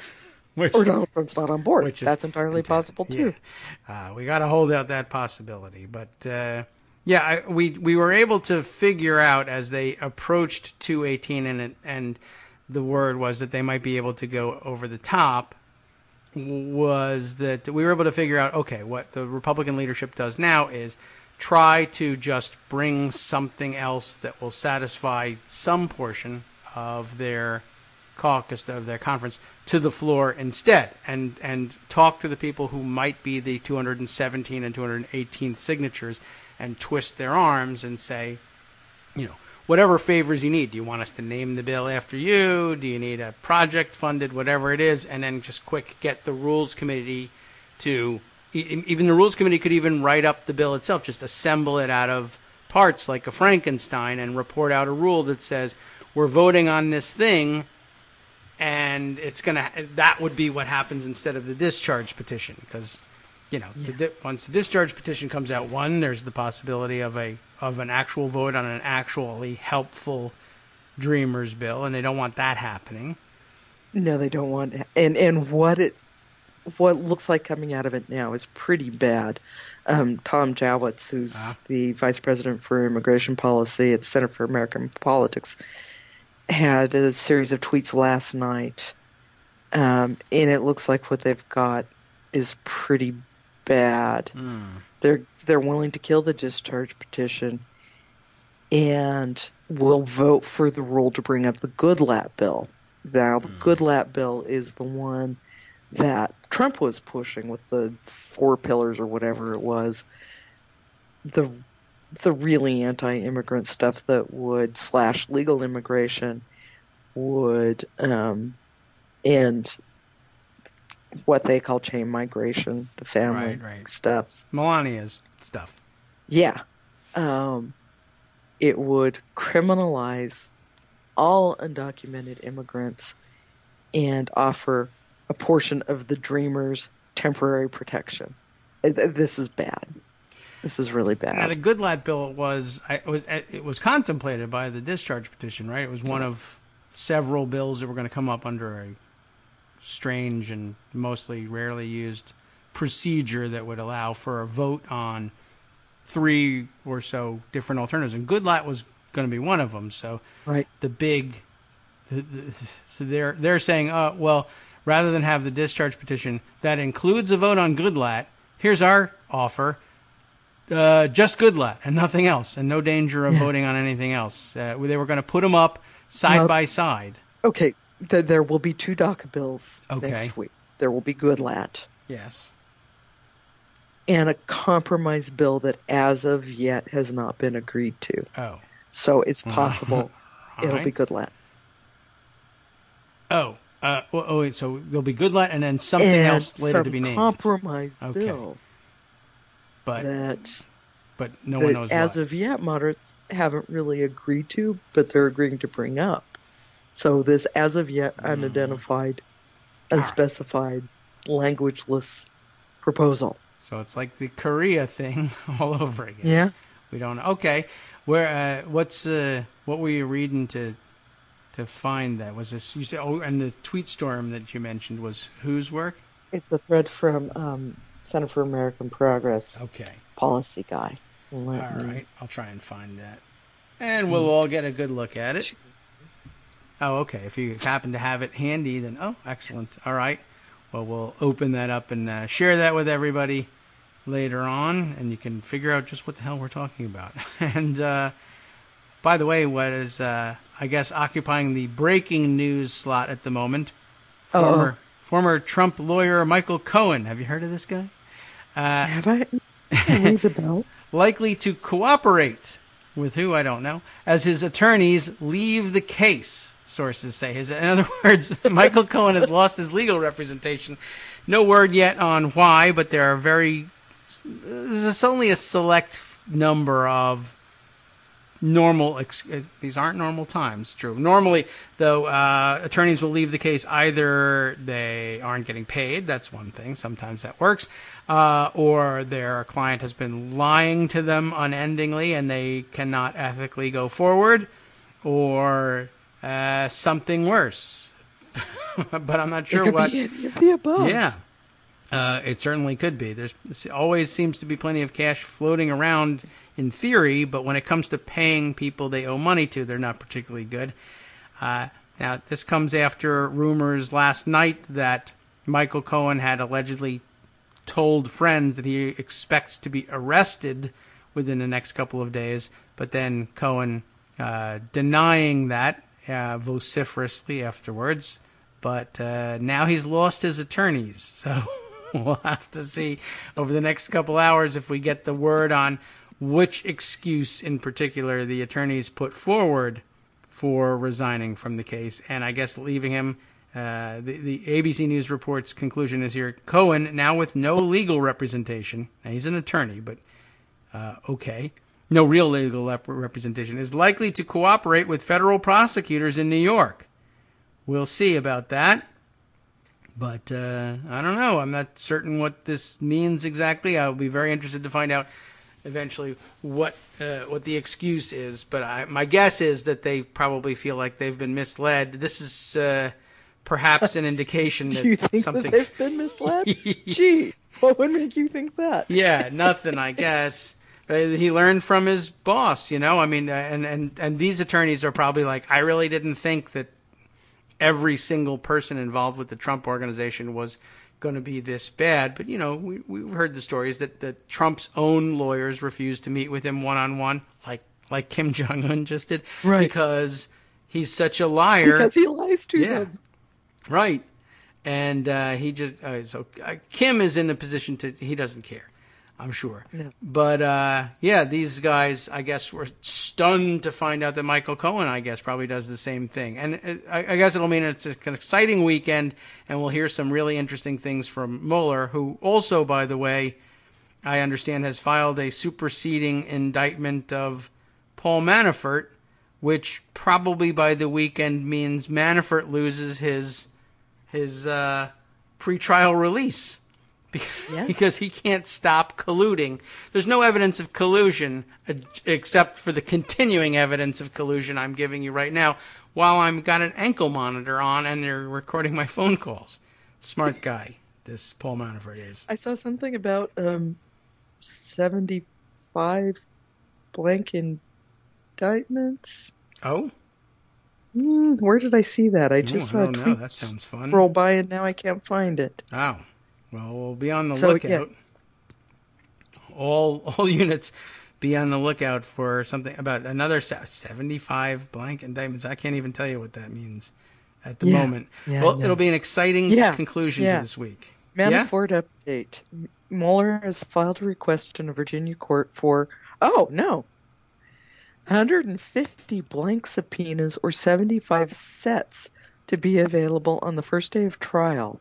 Or Donald Trump's not on board. That's entirely possible, too. Yeah. We got to hold out that possibility. But, we were able to figure out as they approached 218, and the word was that they might be able to go over the top, was that we were able to figure out, okay, what the Republican leadership does now is try to just bring something else that will satisfy some portion of their caucus, of their conference, to the floor instead, and talk to the people who might be the 217 and 218th signatures and twist their arms and say, whatever favors you need. Do you want us to name the bill after you? Do you need a project funded, whatever it is? And then just get the Rules Committee to, even the Rules Committee could even write up the bill itself, just assemble it out of parts like a Frankenstein and report out a rule that says, we're voting on this thing, and that would be what happens instead of the discharge petition, because once the discharge petition comes out, there's the possibility of an actual vote on an actually helpful Dreamers bill, and they don't want that happening. No, they don't want it. And what looks like coming out of it now is pretty bad. Tom Jowitz, who's the vice president for immigration policy at the Center for American Politics, had a series of tweets last night, and it looks like what they've got is pretty bad. They're willing to kill the discharge petition and will vote for the rule to bring up the Goodlatte bill. Now, the Goodlatte bill is the one that Trump was pushing with the 4 pillars or whatever it was. The really anti-immigrant stuff that would slash legal immigration, would end what they call chain migration, the family stuff. Melania's stuff. Yeah. It would criminalize all undocumented immigrants and offer a portion of the Dreamers temporary protection. This is bad. This is really bad. Now, the Goodlatte bill it was contemplated by the discharge petition, right? It was one of several bills that were going to come up under a strange and mostly rarely used procedure that would allow for a vote on 3 or so different alternatives, and Goodlatte was going to be one of them. So Right. the big, so they're saying, well, rather than have the discharge petition that includes a vote on Goodlatte, here's our offer. Just Goodlatte and nothing else, and no danger of voting on anything else. They were going to put them up side by side. Okay, there will be 2 DACA bills Okay. next week. There will be Goodlatte Yes. and a compromise bill that as of yet has not been agreed to. Oh. So it's possible it'll right. be Goodlatte. Wait, so there'll be Goodlatte and then something And else later some to be named. compromise Okay. bill But that no one knows as what. of yet moderates haven't really agreed to, but they're agreeing to bring up. So this as of yet unidentified, unspecified, languageless proposal. So it's like the Korea thing all over again. Yeah. We don't know. Okay. Where what were you reading to find that? Was this you said and the tweet storm that you mentioned was whose work? It's a thread from Center for American Progress Okay. policy guy. All right. I'll try and find that. And we'll all get a good look at it. Oh, okay. If you happen to have it handy, then excellent. All right. Well, we'll open that up and share that with everybody later on, and you can figure out just what the hell we're talking about. And by the way, what is I guess occupying the breaking news slot at the moment? Former Trump lawyer Michael Cohen. Have you heard of this guy? Have I? It rings a bell. Likely to cooperate with who, I don't know, as his attorneys leave the case, sources say. In other words, Michael Cohen has lost his legal representation. No word yet on why, but there are there's only a select number of normal, these aren't normal times, true. Normally, though, attorneys will leave the case either they aren't getting paid, that's one thing, sometimes that works, or their client has been lying to them unendingly and they cannot ethically go forward, or something worse. But I'm not sure what. It could be any of the above. Yeah. It certainly could be. There always seems to be plenty of cash floating around in theory, but when it comes to paying people they owe money to, they're not particularly good. Now, this comes after rumors last night that Michael Cohen had allegedly told friends that he expects to be arrested within the next couple of days, but then Cohen denying that vociferously afterwards. But now he's lost his attorneys, so we'll have to see over the next couple hours if we get the word on which excuse in particular the attorneys put forward for resigning from the case, and I guess leaving him. The ABC News report's conclusion is here: Cohen, now with no legal representation, now he's an attorney, but okay, no real legal representation, is likely to cooperate with federal prosecutors in New York. We'll see about that. But I don't know. I'm not certain what this means exactly. I'll be very interested to find out eventually what the excuse is. But my guess is that they probably feel like they've been misled. This is perhaps an indication that Do you think something. that they've been misled? Gee, what would make you think that? Yeah, nothing, I guess. He learned from his boss, I mean, and these attorneys are probably like, I really didn't think that every single person involved with the Trump organization was going to be this bad. But, we've heard the stories that Trump's own lawyers refused to meet with him one-on-one, like Kim Jong-un just did, right? Because he's such a liar. Because he lies to them. Right. And he just Kim is in a position he doesn't care, I'm sure. No. But these guys, I guess, were stunned to find out that Michael Cohen, I guess, probably does the same thing. And I guess it'll mean it's an exciting weekend, and we'll hear some really interesting things from Mueller, who also, by the way, I understand has filed a superseding indictment of Paul Manafort, which probably by the weekend means Manafort loses his pretrial release. Because he can't stop colluding. There's no evidence of collusion except for the continuing evidence of collusion I'm giving you right now while I've got an ankle monitor on and they're recording my phone calls. Smart guy, this Paul Manafort is. I saw something about 75 75 blank indictments. Oh? Where did I see that? I just saw a don't know. tweet That sounds fun. roll by and now I can't find it. Oh. Well, we'll be on the lookout. Yes. All units be on the lookout for something about another 75 blank indictments. I can't even tell you what that means at the moment. Yeah, well, it'll be an exciting conclusion to this week. Manafort update. Mueller has filed a request in a Virginia court for, 150 blank subpoenas or 75 sets to be available on the first day of trial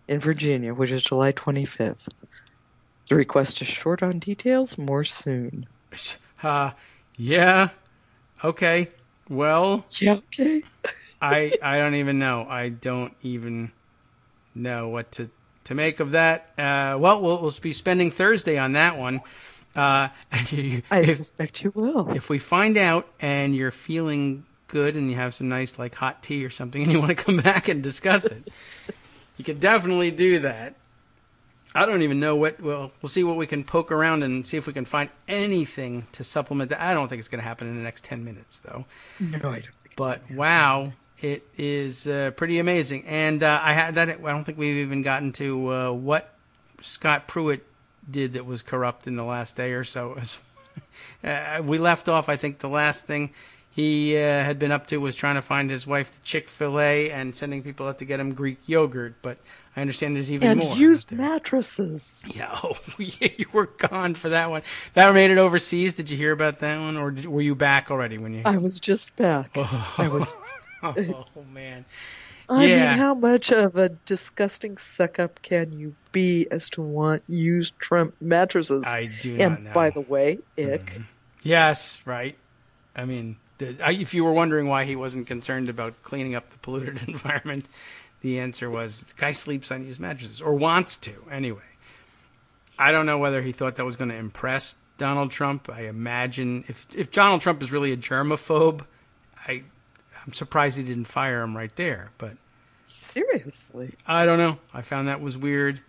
in Virginia, which is July 25th. The request is short on details. More soon. Yeah. Okay. Well. Yeah, okay. I don't even know. I don't even know what to make of that. We'll be spending Thursday on that one. I suspect you will. If we find out and you're feeling good and you have some nice hot tea or something and you want to come back and discuss it, you can definitely do that. I don't even know what. We'll see what we can poke around and see if we can find anything to supplement that. I don't think it's going to happen in the next 10 minutes, though. No, I don't think so. But wow, it is pretty amazing. And I don't think we've even gotten to what Scott Pruitt did that was corrupt in the last day or so. We left off, I think the last thing he had been up to was trying to find his wife Chick-fil-A and sending people out to get him Greek yogurt. But I understand there's even more. And used mattresses. Yeah, you were gone for that one. That made it overseas. Did you hear about that one, or were you back already when you? I was just back. I was. Oh man. I mean, how much of a disgusting suck-up can you be as to want used Trump mattresses? I do not know. And by the way, ick. Mm-hmm. Yes, right. I mean, if you were wondering why he wasn't concerned about cleaning up the polluted environment, the answer was the guy sleeps on used mattresses, or wants to, anyway. I don't know whether he thought that was going to impress Donald Trump. I imagine if Donald Trump is really a germaphobe, I'm surprised he didn't fire him right there. But seriously, I don't know. I found that was weird.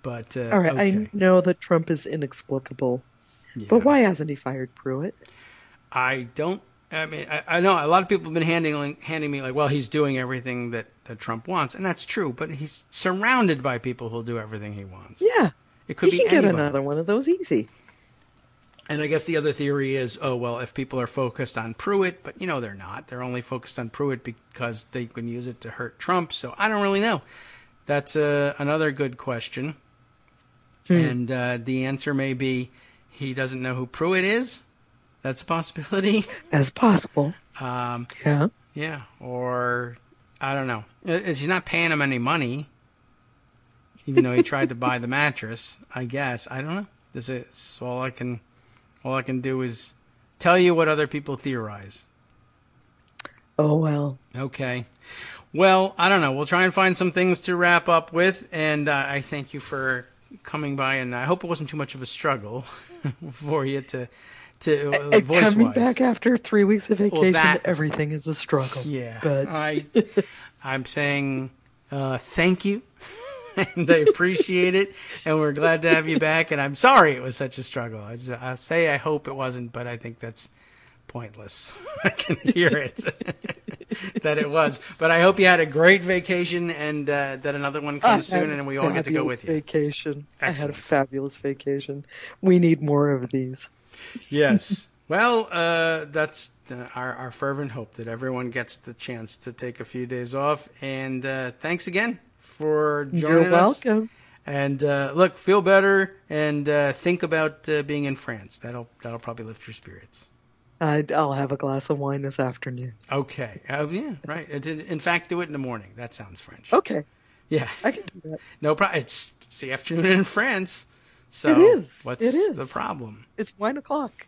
But all right, okay. I know that Trump is inexplicable, but why hasn't he fired Pruitt? I know a lot of people have been handing me well, he's doing everything that Trump wants, and that's true. But he's surrounded by people who'll do everything he wants. Yeah, it could be anybody. He can get another one of those easy. And I guess the other theory is, if people are focused on Pruitt, but they're not. They're only focused on Pruitt because they can use it to hurt Trump. So I don't really know. That's another good question. And the answer may be he doesn't know who Pruitt is. That's a possibility. As possible. Yeah. Yeah. Or, I don't know. He's not paying him any money, even though he tried to buy the mattress, I guess. I don't know. This is all I can do is tell you what other people theorize. Oh, well. Okay. Well, I don't know. We'll try and find some things to wrap up with, and I thank you for coming by, and I hope it wasn't too much of a struggle for you to voice-wise. Coming back after 3 weeks of vacation, everything is a struggle. Yeah. But I'm saying thank you. And I appreciate it, and we're glad to have you back. And I'm sorry it was such a struggle. I say I hope it wasn't, but I think that's pointless. I can hear it that it was. But I hope you had a great vacation, and that another one comes soon, and we all get to go with you. Vacation. Excellent. I had a fabulous vacation. We need more of these. Yes. Well, that's our fervent hope that everyone gets the chance to take a few days off. And thanks again for joining us. You're welcome. And look, feel better, and think about being in France. That'll probably lift your spirits. I'll have a glass of wine this afternoon. Okay. Yeah, right. In fact, do it in the morning. That sounds French. Okay. Yeah. I can do that. No problem. It's the afternoon in France. So it is. What's it is. the problem? It's 1 o'clock.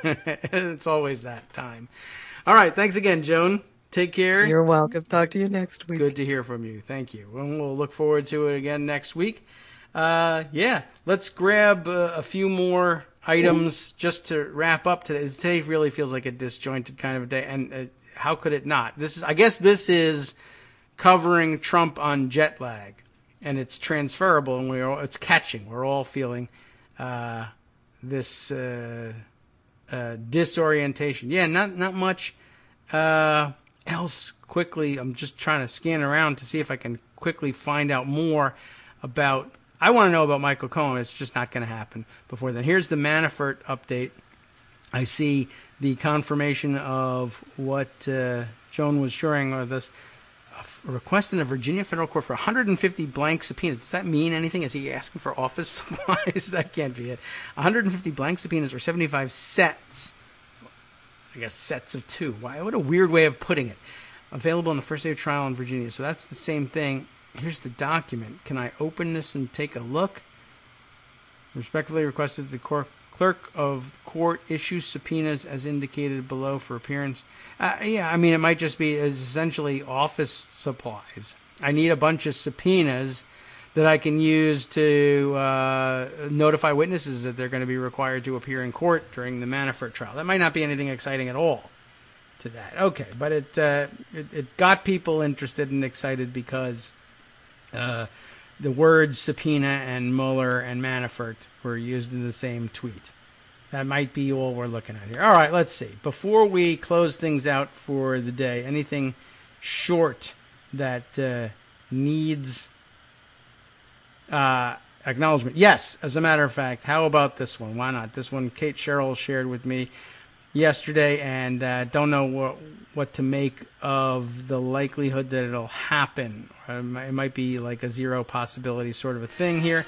It's always that time. All right. Thanks again, Joan. Take care. You're welcome. Talk to you next week. Good to hear from you. Thank you. And we'll look forward to it again next week. Let's grab a few more items just to wrap up today. Today really feels like a disjointed kind of a day, and how could it not? I guess this is covering Trump on jet lag, and it's transferable, and it's catching. We're all feeling this disorientation. Yeah, not much else quickly. I'm just trying to scan around to see if I can quickly find out more about. I want to know about Michael Cohen. It's just not going to happen before then. Here's the Manafort update. I see the confirmation of what Joan was sharing with us. A request in the Virginia federal court for 150 blank subpoenas. Does that mean anything? Is he asking for office supplies? That can't be it. 150 blank subpoenas or 75 sets. I guess sets of 2. Why? What a weird way of putting it. Available on the first day of trial in Virginia. So that's the same thing. Here's the document. Can I open this and take a look? Respectfully requested the clerk of court issue subpoenas as indicated below for appearance. Yeah, I mean, it might just be essentially office supplies. I need a bunch of subpoenas that I can use to notify witnesses that they're going to be required to appear in court during the Manafort trial. That might not be anything exciting at all to that. Okay, but it got people interested and excited because the words subpoena and Mueller and Manafort were used in the same tweet. That might be all we're looking at here. All right, let's see. Before we close things out for the day, anything short that needs acknowledgement? Yes, as a matter of fact. How about this one? Why not? This one Kate Sherrill shared with me yesterday, and don't know what to make of the likelihood that it'll happen. It might be like a zero possibility sort of a thing here.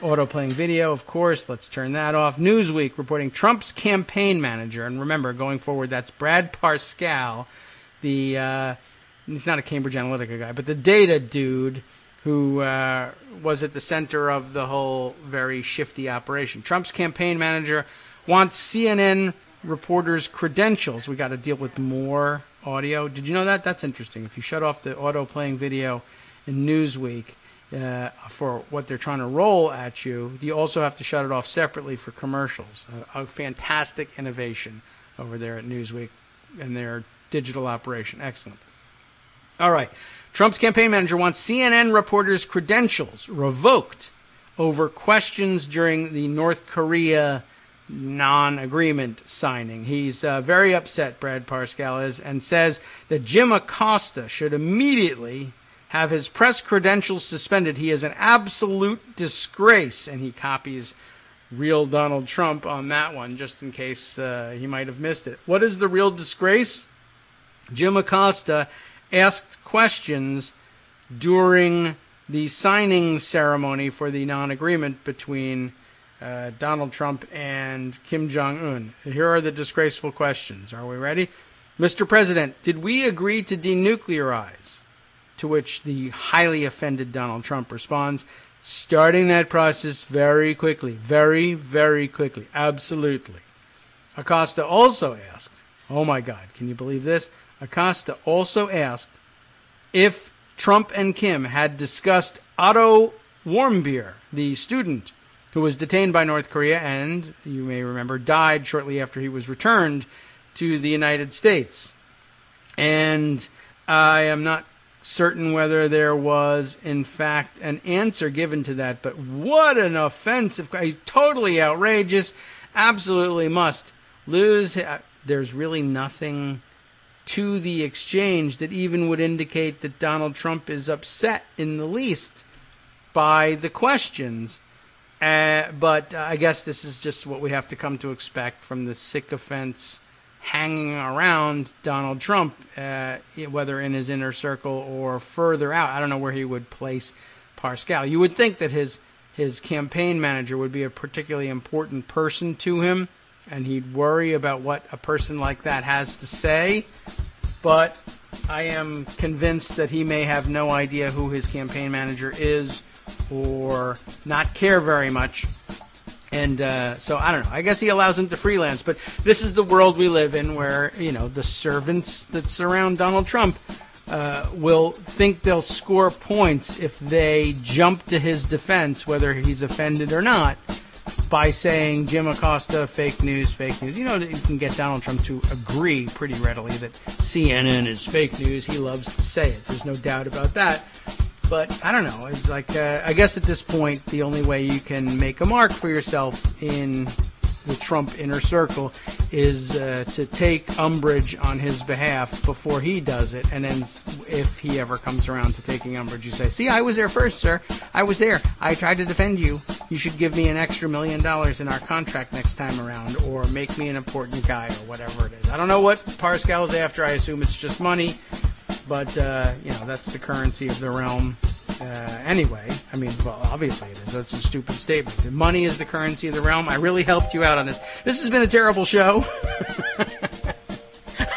Auto-playing video, of course. Let's turn that off. Newsweek reporting Trump's campaign manager, and remember, going forward, that's Brad Parscale, he's not a Cambridge Analytica guy, but the data dude who was at the center of the whole very shifty operation. Trump's campaign manager wants CNN reporters' credentials. We got to deal with more audio. Did you know that? That's interesting. If you shut off the auto-playing video in Newsweek for what they're trying to roll at you, you also have to shut it off separately for commercials. A fantastic innovation over there at Newsweek and their digital operation. Excellent. All right. Trump's campaign manager wants CNN reporters' credentials revoked over questions during the North Korea non-agreement signing. He's very upset, Brad Parscale is, and says that Jim Acosta should immediately have his press credentials suspended. He is an absolute disgrace, and he copies real Donald Trump on that one, just in case he might have missed it. What is the real disgrace? Jim Acosta asked questions during the signing ceremony for the non-agreement between Donald Trump and Kim Jong-un. Here are the disgraceful questions. Are we ready? Mr. President, did we agree to denuclearize? To which the highly offended Donald Trump responds, starting that process very quickly. Very, very quickly. Absolutely. Acosta also asked, oh my God, can you believe this? Acosta also asked if Trump and Kim had discussed Otto Warmbier, the student who was detained by North Korea and, you may remember, died shortly after he was returned to the United States. And I am not certain whether there was, in fact, an answer given to that, but what an offensive, totally outrageous, absolutely must lose. There's really nothing to the exchange that even would indicate that Donald Trump is upset in the least by the questions. But I guess this is just what we have to come to expect from the sycophants hanging around Donald Trump, whether in his inner circle or further out. I don't know where he would place Parscale. You would think that his campaign manager would be a particularly important person to him, and he'd worry about what a person like that has to say. But I am convinced that he may have no idea who his campaign manager is or not care very much. And so, I don't know. I guess he allows him to freelance. But this is the world we live in where, the servants that surround Donald Trump will think they'll score points if they jump to his defense, whether he's offended or not, by saying Jim Acosta, fake news, fake news. You can get Donald Trump to agree pretty readily that CNN is fake news. He loves to say it. There's no doubt about that. But I don't know. It's like, I guess at this point, the only way you can make a mark for yourself in the Trump inner circle is to take umbrage on his behalf before he does it, and then if he ever comes around to taking umbrage, you say, see, I was there first, sir. I was there. I tried to defend you. You should give me an extra $1 million in our contract next time around, or make me an important guy, or whatever it is. I don't know what Parscal's after. I assume it's just money, but, that's the currency of the realm. Anyway, I mean, well, obviously it is. That's a stupid statement. The money is the currency of the realm. I really helped you out on this. This has been a terrible show.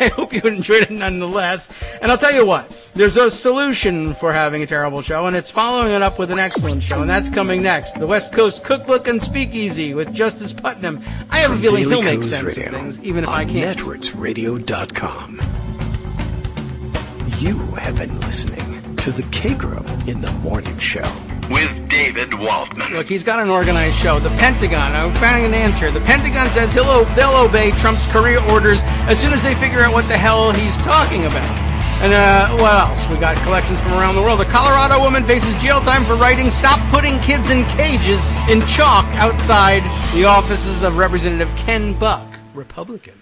I hope you enjoyed it nonetheless. And I'll tell you what, there's a solution for having a terrible show, and it's following it up with an excellent show, and that's coming next. The West Coast Cookbook and Speakeasy with Justice Putnam. I have a feeling he'll make sense of things, even if I can't. Networksradio.com. You have been listening to the Kagro in the Morning Show with David Waldman. Look, he's got an organized show. The Pentagon, I'm finding an answer. The Pentagon says they'll obey Trump's career orders as soon as they figure out what the hell he's talking about. And what else? We got collections from around the world. A Colorado woman faces jail time for writing "Stop Putting Kids in Cages" in chalk outside the offices of Representative Ken Buck, Republican.